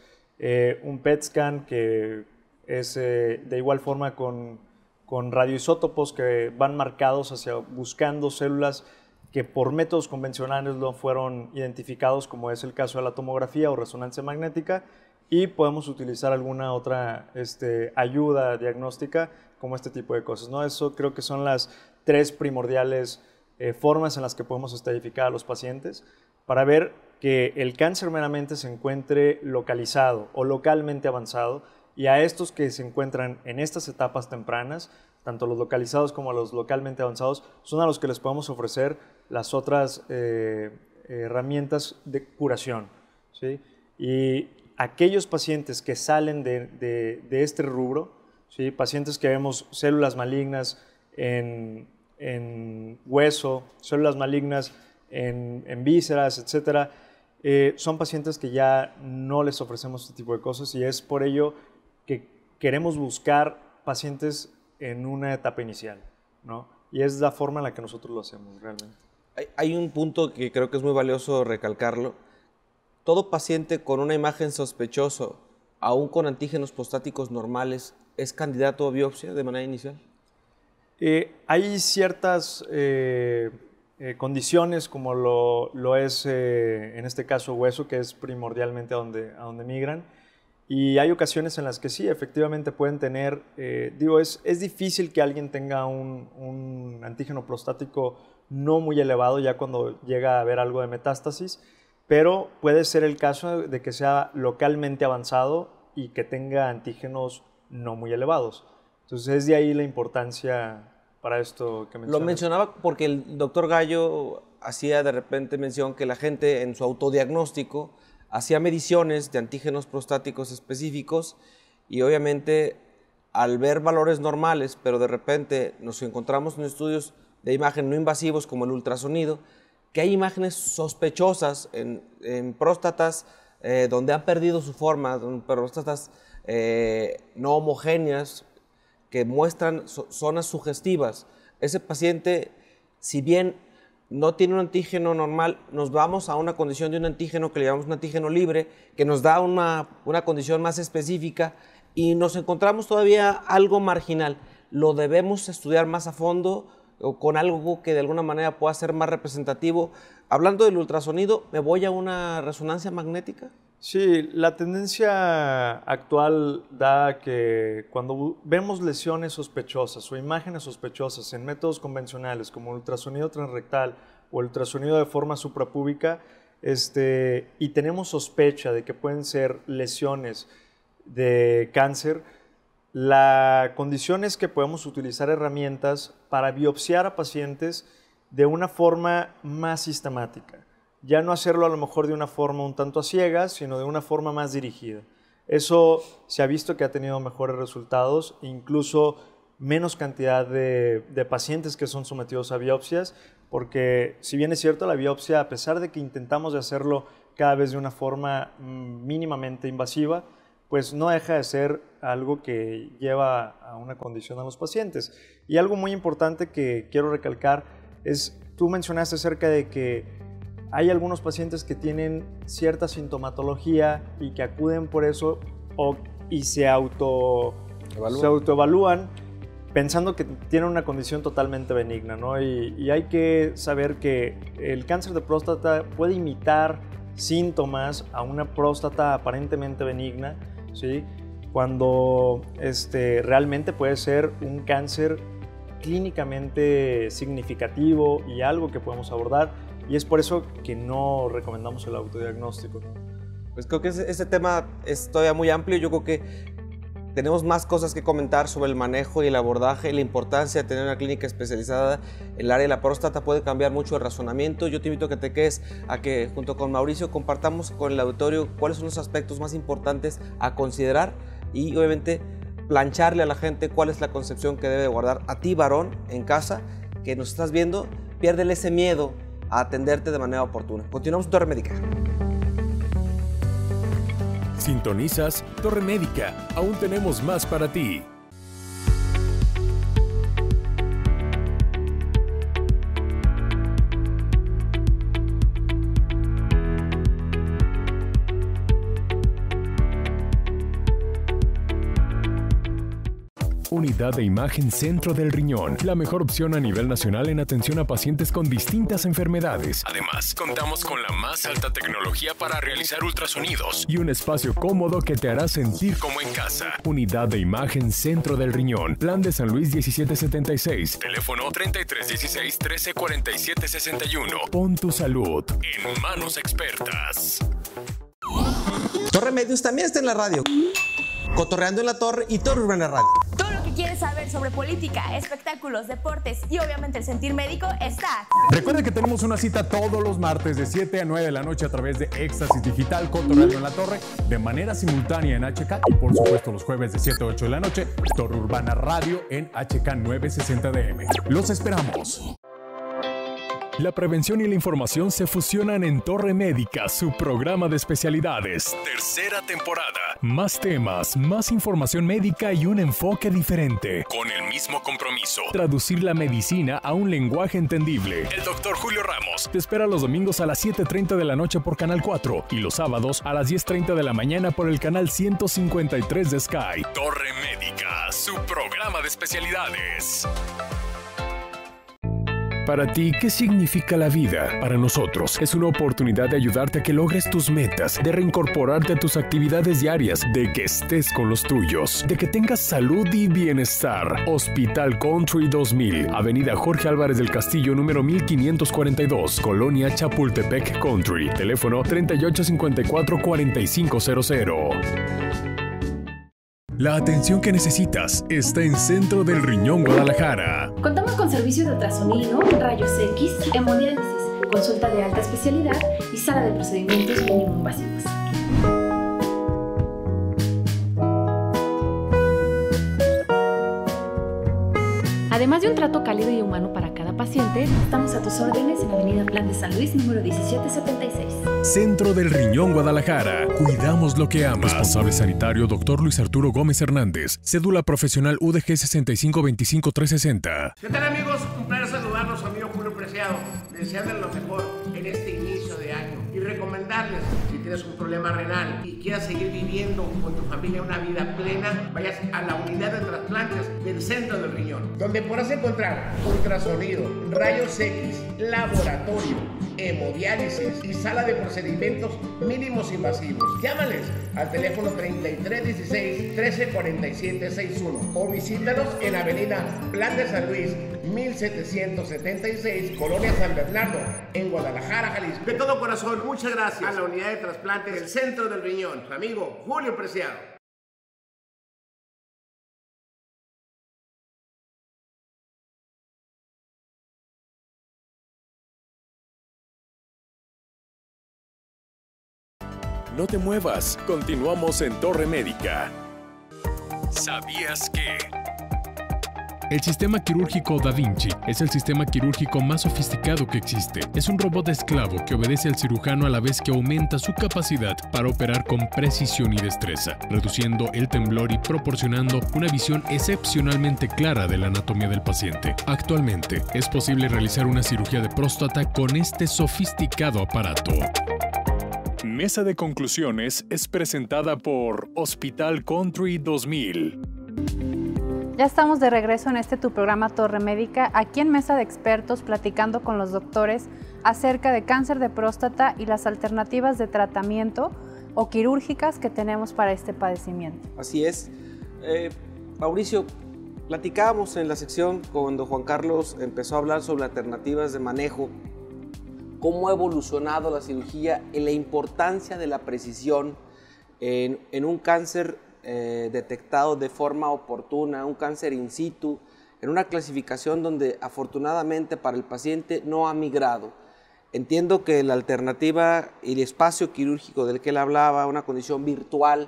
[SPEAKER 14] un PET scan, que es de igual forma con radioisótopos que van marcados hacia buscando células que por métodos convencionales no fueron identificados, como es el caso de la tomografía o resonancia magnética, y podemos utilizar alguna otra ayuda diagnóstica como este tipo de cosas, ¿no? Eso creo que son las tres primordiales formas en las que podemos estadificar a los pacientes para ver que el cáncer meramente se encuentre localizado o localmente avanzado, y a estos que se encuentran en estas etapas tempranas, tanto los localizados como los localmente avanzados, son a los que les podemos ofrecer las otras herramientas de curación, ¿sí? Y aquellos pacientes que salen de este rubro, ¿sí? Pacientes que vemos células malignas en hueso, células malignas en vísceras, etcétera, son pacientes que ya no les ofrecemos este tipo de cosas, y es por ello que queremos buscar pacientes en una etapa inicial, ¿no? Y es la forma en la que nosotros lo hacemos realmente.
[SPEAKER 2] Hay un punto que creo que es muy valioso recalcarlo. Todo paciente con una imagen sospechosa, aún con antígenos prostáticos normales, ¿es candidato a biopsia de manera inicial?
[SPEAKER 14] Hay ciertas condiciones, como lo es en este caso hueso, que es primordialmente a donde migran. Y hay ocasiones en las que sí, efectivamente pueden tener, es difícil que alguien tenga un antígeno prostático no muy elevado ya cuando llega a haber algo de metástasis, pero puede ser el caso de que sea localmente avanzado y que tenga antígenos no muy elevados. Entonces es de ahí la importancia para esto que mencionas.
[SPEAKER 2] Lo mencionaba porque el doctor Gallo hacía de repente mención que la gente en su autodiagnóstico hacía mediciones de antígenos prostáticos específicos y obviamente al ver valores normales, pero de repente nos encontramos en estudios de imagen no invasivos como el ultrasonido, que hay imágenes sospechosas en próstatas donde han perdido su forma, próstatas no homogéneas, que muestran zonas sugestivas. Ese paciente, si bien no tiene un antígeno normal, nos vamos a una condición de un antígeno que le llamamos un antígeno libre, que nos da una condición más específica y nos encontramos todavía algo marginal. Lo debemos estudiar más a fondo o con algo que de alguna manera pueda ser más representativo. Hablando del ultrasonido, ¿me voy a una resonancia magnética?
[SPEAKER 14] Sí, la tendencia actual da que cuando vemos lesiones sospechosas o imágenes sospechosas en métodos convencionales como el ultrasonido transrectal o el ultrasonido de forma suprapúbica, y tenemos sospecha de que pueden ser lesiones de cáncer, la condición es que podemos utilizar herramientas para biopsiar a pacientes de una forma más sistemática. Ya no hacerlo a lo mejor de una forma un tanto a ciegas, sino de una forma más dirigida. Eso se ha visto que ha tenido mejores resultados, incluso menos cantidad de pacientes que son sometidos a biopsias, porque si bien es cierto la biopsia, a pesar de que intentamos de hacerlo cada vez de una forma mínimamente invasiva, pues no deja de ser algo que lleva a una condición a los pacientes. Y algo muy importante que quiero recalcar es, tú mencionaste acerca de que hay algunos pacientes que tienen cierta sintomatología y que acuden por eso y se autoevalúan pensando que tienen una condición totalmente benigna, ¿no? Y hay que saber que el cáncer de próstata puede imitar síntomas a una próstata aparentemente benigna, ¿sí? Cuando realmente puede ser un cáncer clínicamente significativo y algo que podemos abordar. Y es por eso que no recomendamos el autodiagnóstico, ¿no?
[SPEAKER 2] Pues creo que ese tema es todavía muy amplio. Yo creo que tenemos más cosas que comentar sobre el manejo y el abordaje y la importancia de tener una clínica especializada. El área de la próstata puede cambiar mucho el razonamiento. Yo te invito a que te quedes a que junto con Mauricio compartamos con el auditorio cuáles son los aspectos más importantes a considerar y obviamente plancharle a la gente cuál es la concepción que debe guardar a ti, varón, en casa, que nos estás viendo. Piérdele ese miedo a atenderte de manera oportuna. Continuamos en Torre Médica.
[SPEAKER 10] Sintonizas Torre Médica. Aún tenemos más para ti. Unidad de Imagen Centro del Riñón, la mejor opción a nivel nacional en atención a pacientes con distintas enfermedades. Además, contamos con la más alta tecnología para realizar ultrasonidos y un espacio cómodo que te hará sentir como en casa. Unidad de Imagen Centro del Riñón, Plan de San Luis 1776, teléfono 3316-134761. Pon tu salud en manos expertas.
[SPEAKER 2] Torre Medios también está en la radio. Cotorreando en la Torre y Torre Urbana Radio.
[SPEAKER 11] Todo lo que quieres saber sobre política, espectáculos, deportes y obviamente el sentir médico está.
[SPEAKER 8] Recuerda que tenemos una cita todos los martes de 7 a 9 de la noche a través de Éxtasis Digital, Cotorreando en la Torre, de manera simultánea en HK y por supuesto los jueves de 7 a 8 de la noche, Torre Urbana Radio en HK 960 DM. Los esperamos.
[SPEAKER 10] La prevención y la información se fusionan en Torre Médica, su programa de especialidades. Tercera temporada. Más temas, más información médica y un enfoque diferente. Con el mismo compromiso. Traducir la medicina a un lenguaje entendible. El doctor Julio Ramos te espera los domingos a las 7:30 de la noche por Canal 4 y los sábados a las 10:30 de la mañana por el canal 153 de Sky. Torre Médica, su programa de especialidades. Para ti, ¿qué significa la vida? Para nosotros, es una oportunidad de ayudarte a que logres tus metas, de reincorporarte a tus actividades diarias, de que estés con los tuyos, de que tengas salud y bienestar. Hospital Country 2000, Avenida Jorge Álvarez del Castillo, número 1542, Colonia Chapultepec Country. Teléfono 3854-4500. La atención que necesitas está en Centro del Riñón Guadalajara.
[SPEAKER 12] Contamos con servicios de ultrasonido, rayos X, hemodiálisis, consulta de alta especialidad y sala de procedimientos mínimo invasivos. Además de un trato cálido y humano para cada cada paciente, estamos a tus órdenes en Avenida Plan de San Luis, número 1776.
[SPEAKER 10] Centro del Riñón Guadalajara. Cuidamos lo que amas. Responsable sanitario, Dr. Luis Arturo Gómez Hernández. Cédula profesional UDG 6525360.
[SPEAKER 13] ¿Qué tal, amigos? Un placer saludarlos, su amigo Julio Preciado, deseándoles lo mejor en este inicio de año y recomendarles, si tienes un problema renal y quieras seguir viviendo con tu familia una vida plena, vayas a la unidad de trasplantes del Centro del Riñón, donde podrás encontrar ultrasonido, rayos X, laboratorio, hemodiálisis y sala de procedimientos mínimos invasivos. Llámales al teléfono 3316-134761 o visítalos en Avenida Plan de San Luis 1776, Colonia San Bernardo, en Guadalajara, Jalisco. De todo corazón, muchas gracias a la unidad de trasplantes del Centro del Riñón, su amigo Julio Preciado.
[SPEAKER 10] No te muevas, continuamos en Torre Médica. ¿Sabías que?
[SPEAKER 1] El sistema quirúrgico Da Vinci es el sistema quirúrgico más sofisticado que existe. Es un robot esclavo que obedece al cirujano a la vez que aumenta su capacidad para operar con precisión y destreza, reduciendo el temblor y proporcionando una visión excepcionalmente clara de la anatomía del paciente. Actualmente, es posible realizar una cirugía de próstata con este sofisticado aparato.
[SPEAKER 10] Mesa de Conclusiones es presentada por Hospital Country 2000.
[SPEAKER 3] Ya estamos de regreso en tu programa Torre Médica, aquí en Mesa de Expertos, platicando con los doctores acerca de cáncer de próstata y las alternativas de tratamiento o quirúrgicas que tenemos para este padecimiento.
[SPEAKER 2] Así es. Mauricio, platicábamos en la sección cuando Juan Carlos empezó a hablar sobre alternativas de manejo, cómo ha evolucionado la cirugía y la importancia de la precisión en un cáncer detectado de forma oportuna, un cáncer in situ, en una clasificación donde afortunadamente para el paciente no ha migrado. Entiendo que la alternativa y el espacio quirúrgico del que él hablaba, una condición virtual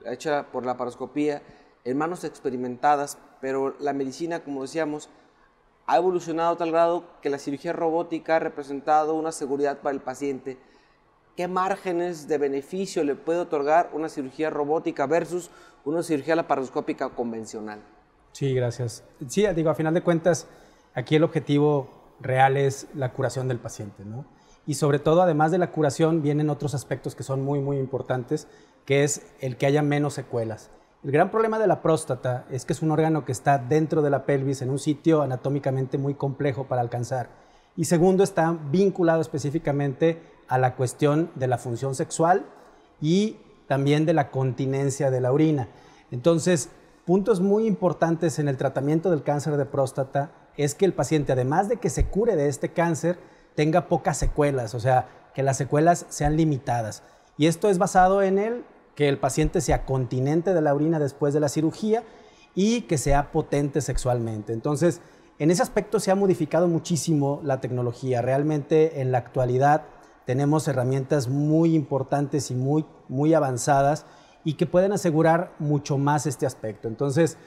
[SPEAKER 2] hecha por la laparoscopía en manos experimentadas, pero la medicina, como decíamos, ha evolucionado a tal grado que la cirugía robótica ha representado una seguridad para el paciente. ¿Qué márgenes de beneficio le puede otorgar una cirugía robótica versus una cirugía laparoscópica convencional?
[SPEAKER 9] Sí, gracias. Sí, digo, a final de cuentas, aquí el objetivo real es la curación del paciente, ¿no? Y sobre todo, además de la curación, vienen otros aspectos que son muy, muy importantes, que es el que haya menos secuelas. El gran problema de la próstata es que es un órgano que está dentro de la pelvis, en un sitio anatómicamente muy complejo para alcanzar. Y segundo, está vinculado específicamente a la cuestión de la función sexual y también de la continencia de la orina. Entonces, puntos muy importantes en el tratamiento del cáncer de próstata es que el paciente, además de que se cure de este cáncer, tenga pocas secuelas, o sea, que las secuelas sean limitadas. Y esto es basado en que el paciente sea continente de la orina después de la cirugía y que sea potente sexualmente. Entonces, en ese aspecto se ha modificado muchísimo la tecnología. Realmente, en la actualidad, tenemos herramientas muy importantes y muy avanzadas y que pueden asegurar mucho más este aspecto. Entonces,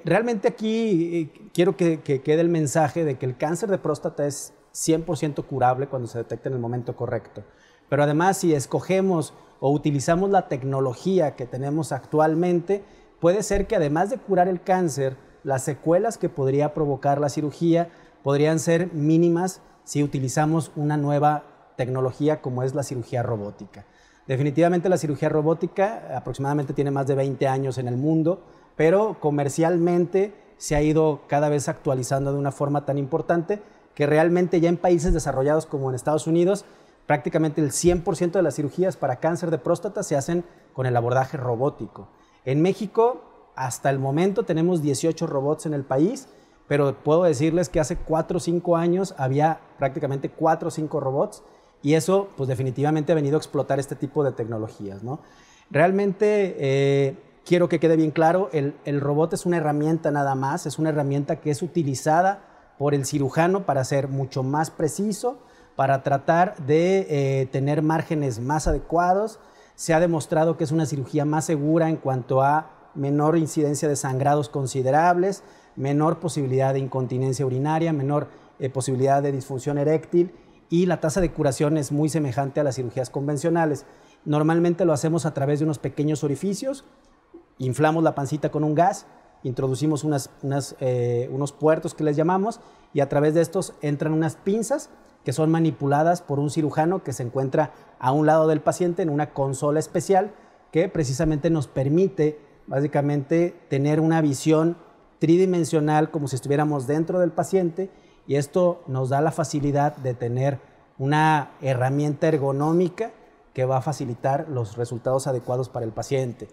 [SPEAKER 9] realmente aquí quiero que quede el mensaje de que el cáncer de próstata es 100% curable cuando se detecta en el momento correcto. Pero además, si escogemos o utilizamos la tecnología que tenemos actualmente, puede ser que además de curar el cáncer, las secuelas que podría provocar la cirugía podrían ser mínimas si utilizamos una nueva tecnología como es la cirugía robótica. Definitivamente la cirugía robótica aproximadamente tiene más de 20 años en el mundo, pero comercialmente se ha ido cada vez actualizando de una forma tan importante que realmente ya en países desarrollados como en Estados Unidos, prácticamente el 100% de las cirugías para cáncer de próstata se hacen con el abordaje robótico. En México, hasta el momento tenemos 18 robots en el país, pero puedo decirles que hace 4 o 5 años había prácticamente 4 o 5 robots y eso pues definitivamente ha venido a explotar este tipo de tecnologías, ¿no? Realmente quiero que quede bien claro, el robot es una herramienta nada más, es una herramienta que es utilizada por el cirujano para ser mucho más preciso, para tratar de tener márgenes más adecuados. Se ha demostrado que es una cirugía más segura en cuanto a menor incidencia de sangrados considerables, menor posibilidad de incontinencia urinaria, menor posibilidad de disfunción eréctil, y la tasa de curación es muy semejante a las cirugías convencionales. Normalmente lo hacemos a través de unos pequeños orificios, inflamos la pancita con un gas, introducimos unos puertos que les llamamos, y a través de estos entran unas pinzas que son manipuladas por un cirujano que se encuentra a un lado del paciente en una consola especial que precisamente nos permite básicamente tener una visión tridimensional como si estuviéramos dentro del paciente, y esto nos da la facilidad de tener una herramienta ergonómica que va a facilitar los resultados adecuados para el paciente.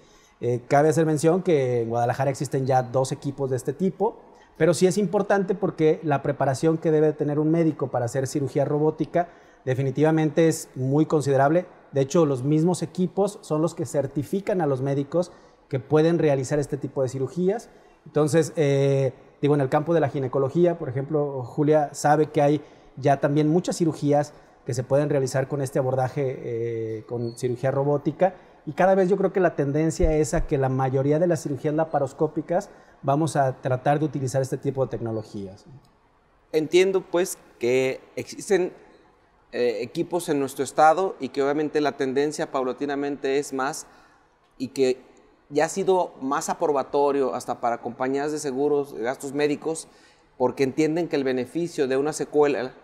[SPEAKER 9] Cabe hacer mención que en Guadalajara existen ya 2 equipos de este tipo, pero sí es importante porque la preparación que debe tener un médico para hacer cirugía robótica definitivamente es muy considerable. De hecho, los mismos equipos son los que certifican a los médicos que pueden realizar este tipo de cirugías. Entonces, en el campo de la ginecología, por ejemplo, Julia sabe que hay ya también muchas cirugías que se pueden realizar con este abordaje, con cirugía robótica, y cada vez yo creo que la tendencia es a que la mayoría de las cirugías laparoscópicas vamos a tratar de utilizar este tipo de tecnologías.
[SPEAKER 2] Entiendo pues que existen equipos en nuestro estado y que obviamente la tendencia paulatinamente es más, y que ya ha sido más aprobatorio hasta para compañías de seguros, de gastos médicos, porque entienden que el beneficio de una secuela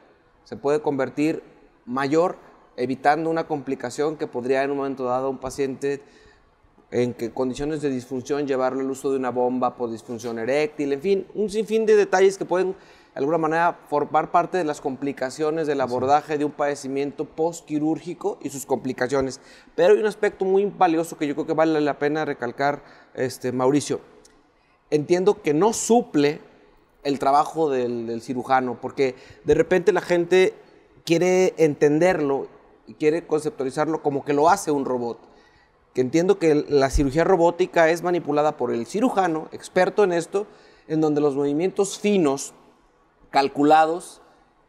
[SPEAKER 2] se puede convertir mayor, evitando una complicación que podría en un momento dado un paciente en que condiciones de disfunción llevarlo al uso de una bomba por disfunción eréctil, en fin, un sinfín de detalles que pueden de alguna manera formar parte de las complicaciones del abordaje de un padecimiento postquirúrgico y sus complicaciones. Pero hay un aspecto muy valioso que yo creo que vale la pena recalcar, Mauricio. Entiendo que no suple el trabajo del cirujano, porque de repente la gente quiere entenderlo y quiere conceptualizarlo como que lo hace un robot. Que entiendo que la cirugía robótica es manipulada por el cirujano, experto en esto, en donde los movimientos finos, calculados,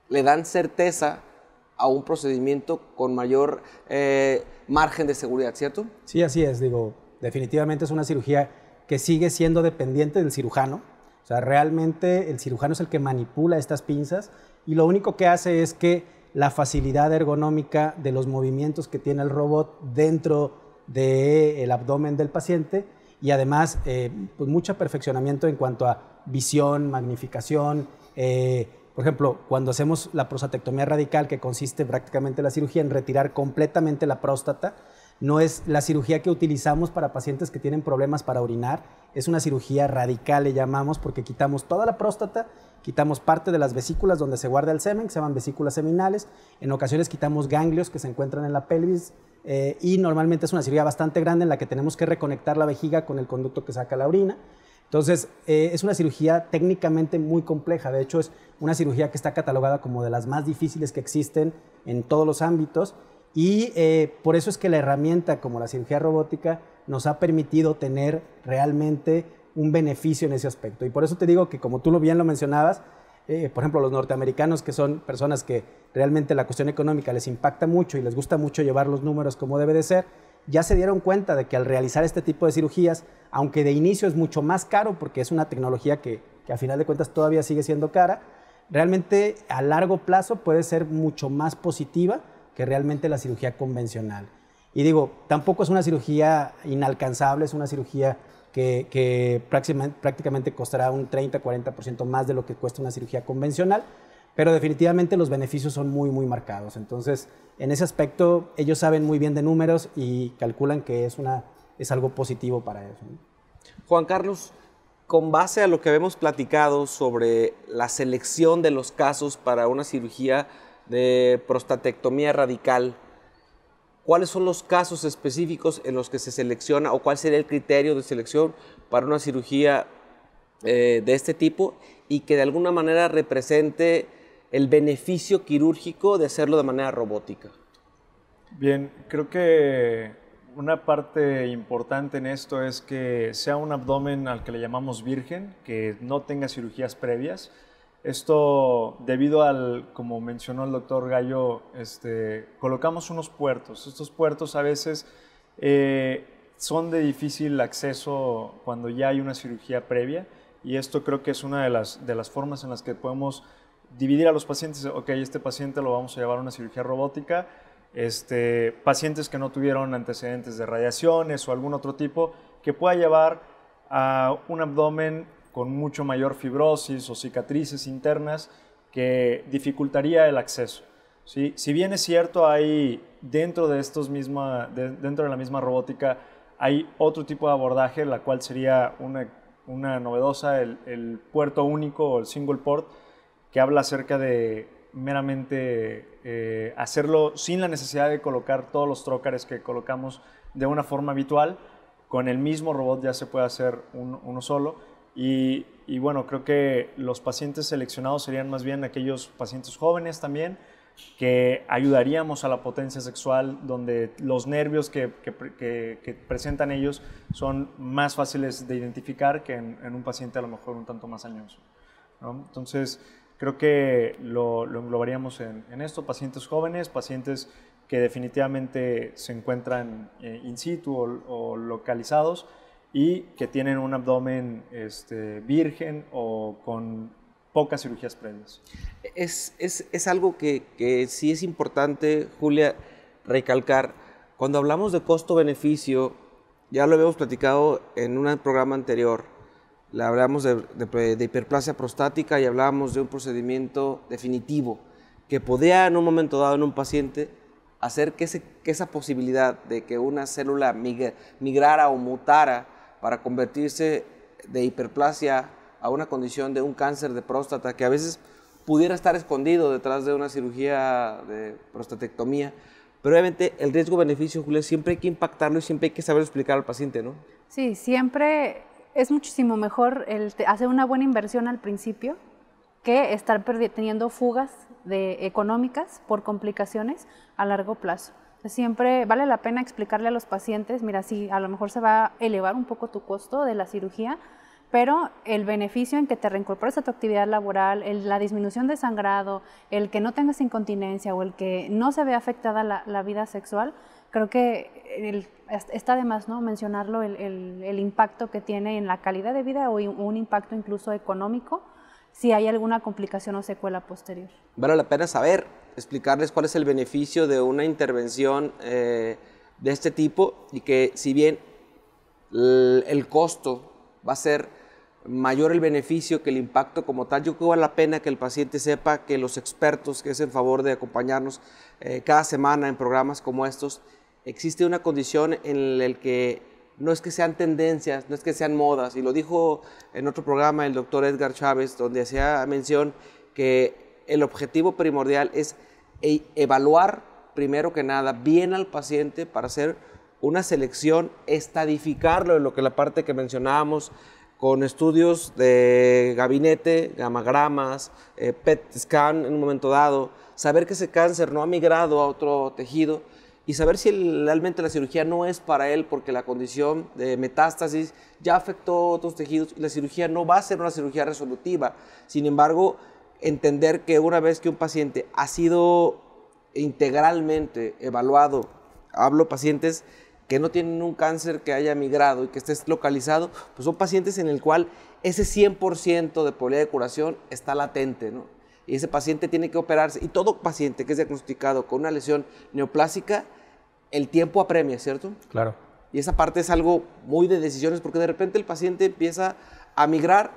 [SPEAKER 2] le dan certeza a un procedimiento con mayor margen de seguridad, ¿cierto?
[SPEAKER 9] Sí, así es. Definitivamente es una cirugía que sigue siendo dependiente del cirujano. O sea, realmente el cirujano es el que manipula estas pinzas, y lo único que hace es que la facilidad ergonómica de los movimientos que tiene el robot dentro del abdomen del paciente, y además pues mucho perfeccionamiento en cuanto a visión, magnificación. Por ejemplo, cuando hacemos la prostatectomía radical, que consiste prácticamente la cirugía en retirar completamente la próstata, no es la cirugía que utilizamos para pacientes que tienen problemas para orinar, es una cirugía radical, le llamamos, porque quitamos toda la próstata, quitamos parte de las vesículas donde se guarda el semen, que se llaman vesículas seminales, en ocasiones quitamos ganglios que se encuentran en la pelvis, y normalmente es una cirugía bastante grande en la que tenemos que reconectar la vejiga con el conducto que saca la orina. Entonces, es una cirugía técnicamente muy compleja. De hecho, es una cirugía que está catalogada como de las más difíciles que existen en todos los ámbitos, y por eso es que la herramienta como la cirugía robótica nos ha permitido tener realmente un beneficio en ese aspecto. Y por eso te digo que, como tú bien lo mencionabas, por ejemplo, los norteamericanos, que son personas que realmente la cuestión económica les impacta mucho y les gusta mucho llevar los números como debe de ser, ya se dieron cuenta de que al realizar este tipo de cirugías, aunque de inicio es mucho más caro porque es una tecnología que a final de cuentas todavía sigue siendo cara, realmente a largo plazo puede ser mucho más positiva que realmente la cirugía convencional. Y tampoco es una cirugía inalcanzable, es una cirugía que prácticamente costará un 30-40% más de lo que cuesta una cirugía convencional, pero definitivamente los beneficios son muy, muy marcados. Entonces, en ese aspecto, ellos saben muy bien de números y calculan que es algo positivo para eso, ¿no?
[SPEAKER 2] Juan Carlos, con base a lo que habíamos platicado sobre la selección de los casos para una cirugía de prostatectomía radical, ¿cuáles son los casos específicos en los que se selecciona, o cuál sería el criterio de selección para una cirugía de este tipo y que de alguna manera represente el beneficio quirúrgico de hacerlo de manera robótica?
[SPEAKER 14] Bien, creo que una parte importante en esto es que sea un abdomen al que le llamamos virgen, que no tenga cirugías previas. Esto debido al, como mencionó el doctor Gallo, colocamos unos puertos. Estos puertos a veces son de difícil acceso cuando ya hay una cirugía previa, y esto creo que es una de las formas en las que podemos dividir a los pacientes, ok, este paciente lo vamos a llevar a una cirugía robótica, pacientes que no tuvieron antecedentes de radiaciones o algún otro tipo, que pueda llevar a un abdomen con mucho mayor fibrosis o cicatrices internas que dificultaría el acceso. ¿Sí? Si bien es cierto, hay dentro de la misma robótica hay otro tipo de abordaje, la cual sería una novedosa, el puerto único o el single port, que habla acerca de meramente hacerlo sin la necesidad de colocar todos los trócares que colocamos de una forma habitual. Con el mismo robot ya se puede hacer uno solo. Y bueno, creo que los pacientes seleccionados serían más bien aquellos pacientes jóvenes también, que ayudaríamos a la potencia sexual, donde los nervios que presentan ellos son más fáciles de identificar que en un paciente a lo mejor un tanto más añoso, ¿no? Entonces, creo que lo englobaríamos en esto: pacientes jóvenes, pacientes que definitivamente se encuentran in situ o localizados y que tienen un abdomen virgen o con pocas cirugías previas.
[SPEAKER 2] Es algo que sí es importante, Julia, recalcar. Cuando hablamos de costo-beneficio, ya lo habíamos platicado en un programa anterior, hablamos de hiperplasia prostática y hablábamos de un procedimiento definitivo que podía en un momento dado en un paciente hacer que esa posibilidad de que una célula migrara o mutara para convertirse de hiperplasia a una condición de un cáncer de próstata que a veces pudiera estar escondido detrás de una cirugía de prostatectomía. Pero obviamente el riesgo-beneficio, Julia, siempre hay que impactarlo y siempre hay que saber explicar al paciente, ¿no?
[SPEAKER 3] Sí, siempre es muchísimo mejor hacer una buena inversión al principio que estar teniendo fugas económicas por complicaciones a largo plazo. Siempre vale la pena explicarle a los pacientes, mira, sí, a lo mejor se va a elevar un poco tu costo de la cirugía, pero el beneficio en que te reincorpores a tu actividad laboral, la disminución de sangrado, el que no tengas incontinencia o el que no se vea afectada la vida sexual, creo que está de más, ¿no?, mencionarlo, el impacto que tiene en la calidad de vida o un impacto incluso económico si hay alguna complicación o secuela posterior.
[SPEAKER 2] Vale la pena saber, explicarles cuál es el beneficio de una intervención de este tipo y que si bien el costo va a ser mayor el beneficio que el impacto como tal, yo creo que vale la pena que el paciente sepa que los expertos que es en favor de acompañarnos cada semana en programas como estos, existe una condición en la que no es que sean tendencias, no es que sean modas, y lo dijo en otro programa el doctor Edgar Chávez, donde hacía mención que el objetivo primordial es evaluar primero que nada bien al paciente para hacer una selección, estadificarlo en lo que la parte que mencionábamos con estudios de gabinete, gamagramas, PET scan en un momento dado, saber que ese cáncer no ha migrado a otro tejido y saber si realmente la cirugía no es para él porque la condición de metástasis ya afectó otros tejidos y la cirugía no va a ser una cirugía resolutiva. Sin embargo, entender que una vez que un paciente ha sido integralmente evaluado, hablo pacientes que no tienen un cáncer que haya migrado y que esté localizado, pues son pacientes en el cual ese 100% de probabilidad de curación está latente, ¿no? Y ese paciente tiene que operarse. Y todo paciente que es diagnosticado con una lesión neoplásica, el tiempo apremia, ¿cierto?
[SPEAKER 9] Claro.
[SPEAKER 2] Y esa parte es algo muy de decisiones, porque de repente el paciente empieza a migrar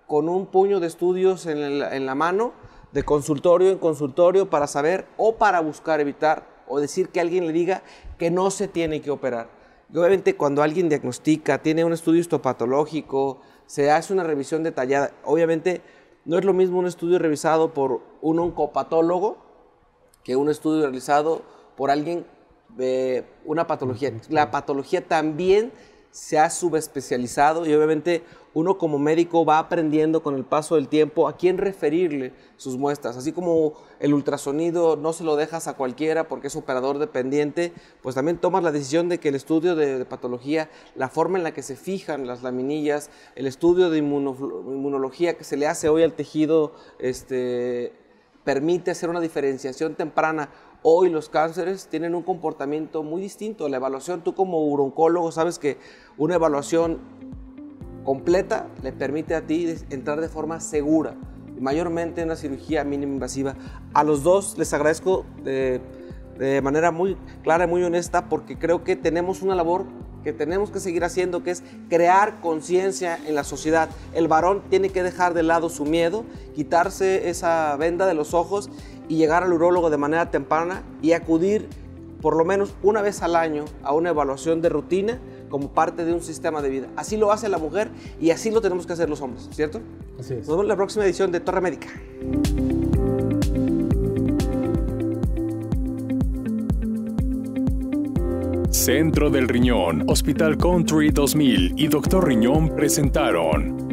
[SPEAKER 2] con un puño de estudios en la mano, de consultorio en consultorio, para saber o para buscar evitar o decir que alguien le diga que no se tiene que operar. Y obviamente cuando alguien diagnostica, tiene un estudio histopatológico, se hace una revisión detallada, obviamente no es lo mismo un estudio revisado por un oncopatólogo que un estudio realizado por alguien de una patología. La patología también se ha subespecializado y obviamente uno como médico va aprendiendo con el paso del tiempo a quién referirle sus muestras. Así como el ultrasonido no se lo dejas a cualquiera porque es operador dependiente, pues también tomas la decisión de que el estudio de patología, la forma en la que se fijan las laminillas, el estudio de inmunología que se le hace hoy al tejido, permite hacer una diferenciación temprana. Hoy los cánceres tienen un comportamiento muy distinto. La evaluación, tú como uroncólogo sabes que una evaluación completa le permite a ti entrar de forma segura mayormente una cirugía mínima invasiva. A los dos les agradezco de manera muy clara y muy honesta, porque creo que tenemos una labor que tenemos que seguir haciendo, que es crear conciencia en la sociedad. El varón tiene que dejar de lado su miedo, quitarse esa venda de los ojos y llegar al urólogo de manera temprana y acudir por lo menos una vez al año a una evaluación de rutina como parte de un sistema de vida. Así lo hace la mujer y así lo tenemos que hacer los hombres, ¿cierto?
[SPEAKER 9] Así es.
[SPEAKER 2] Nos vemos en la próxima edición de Torre Médica.
[SPEAKER 10] Centro del Riñón, Hospital Country 2000 y Dr. Riñón presentaron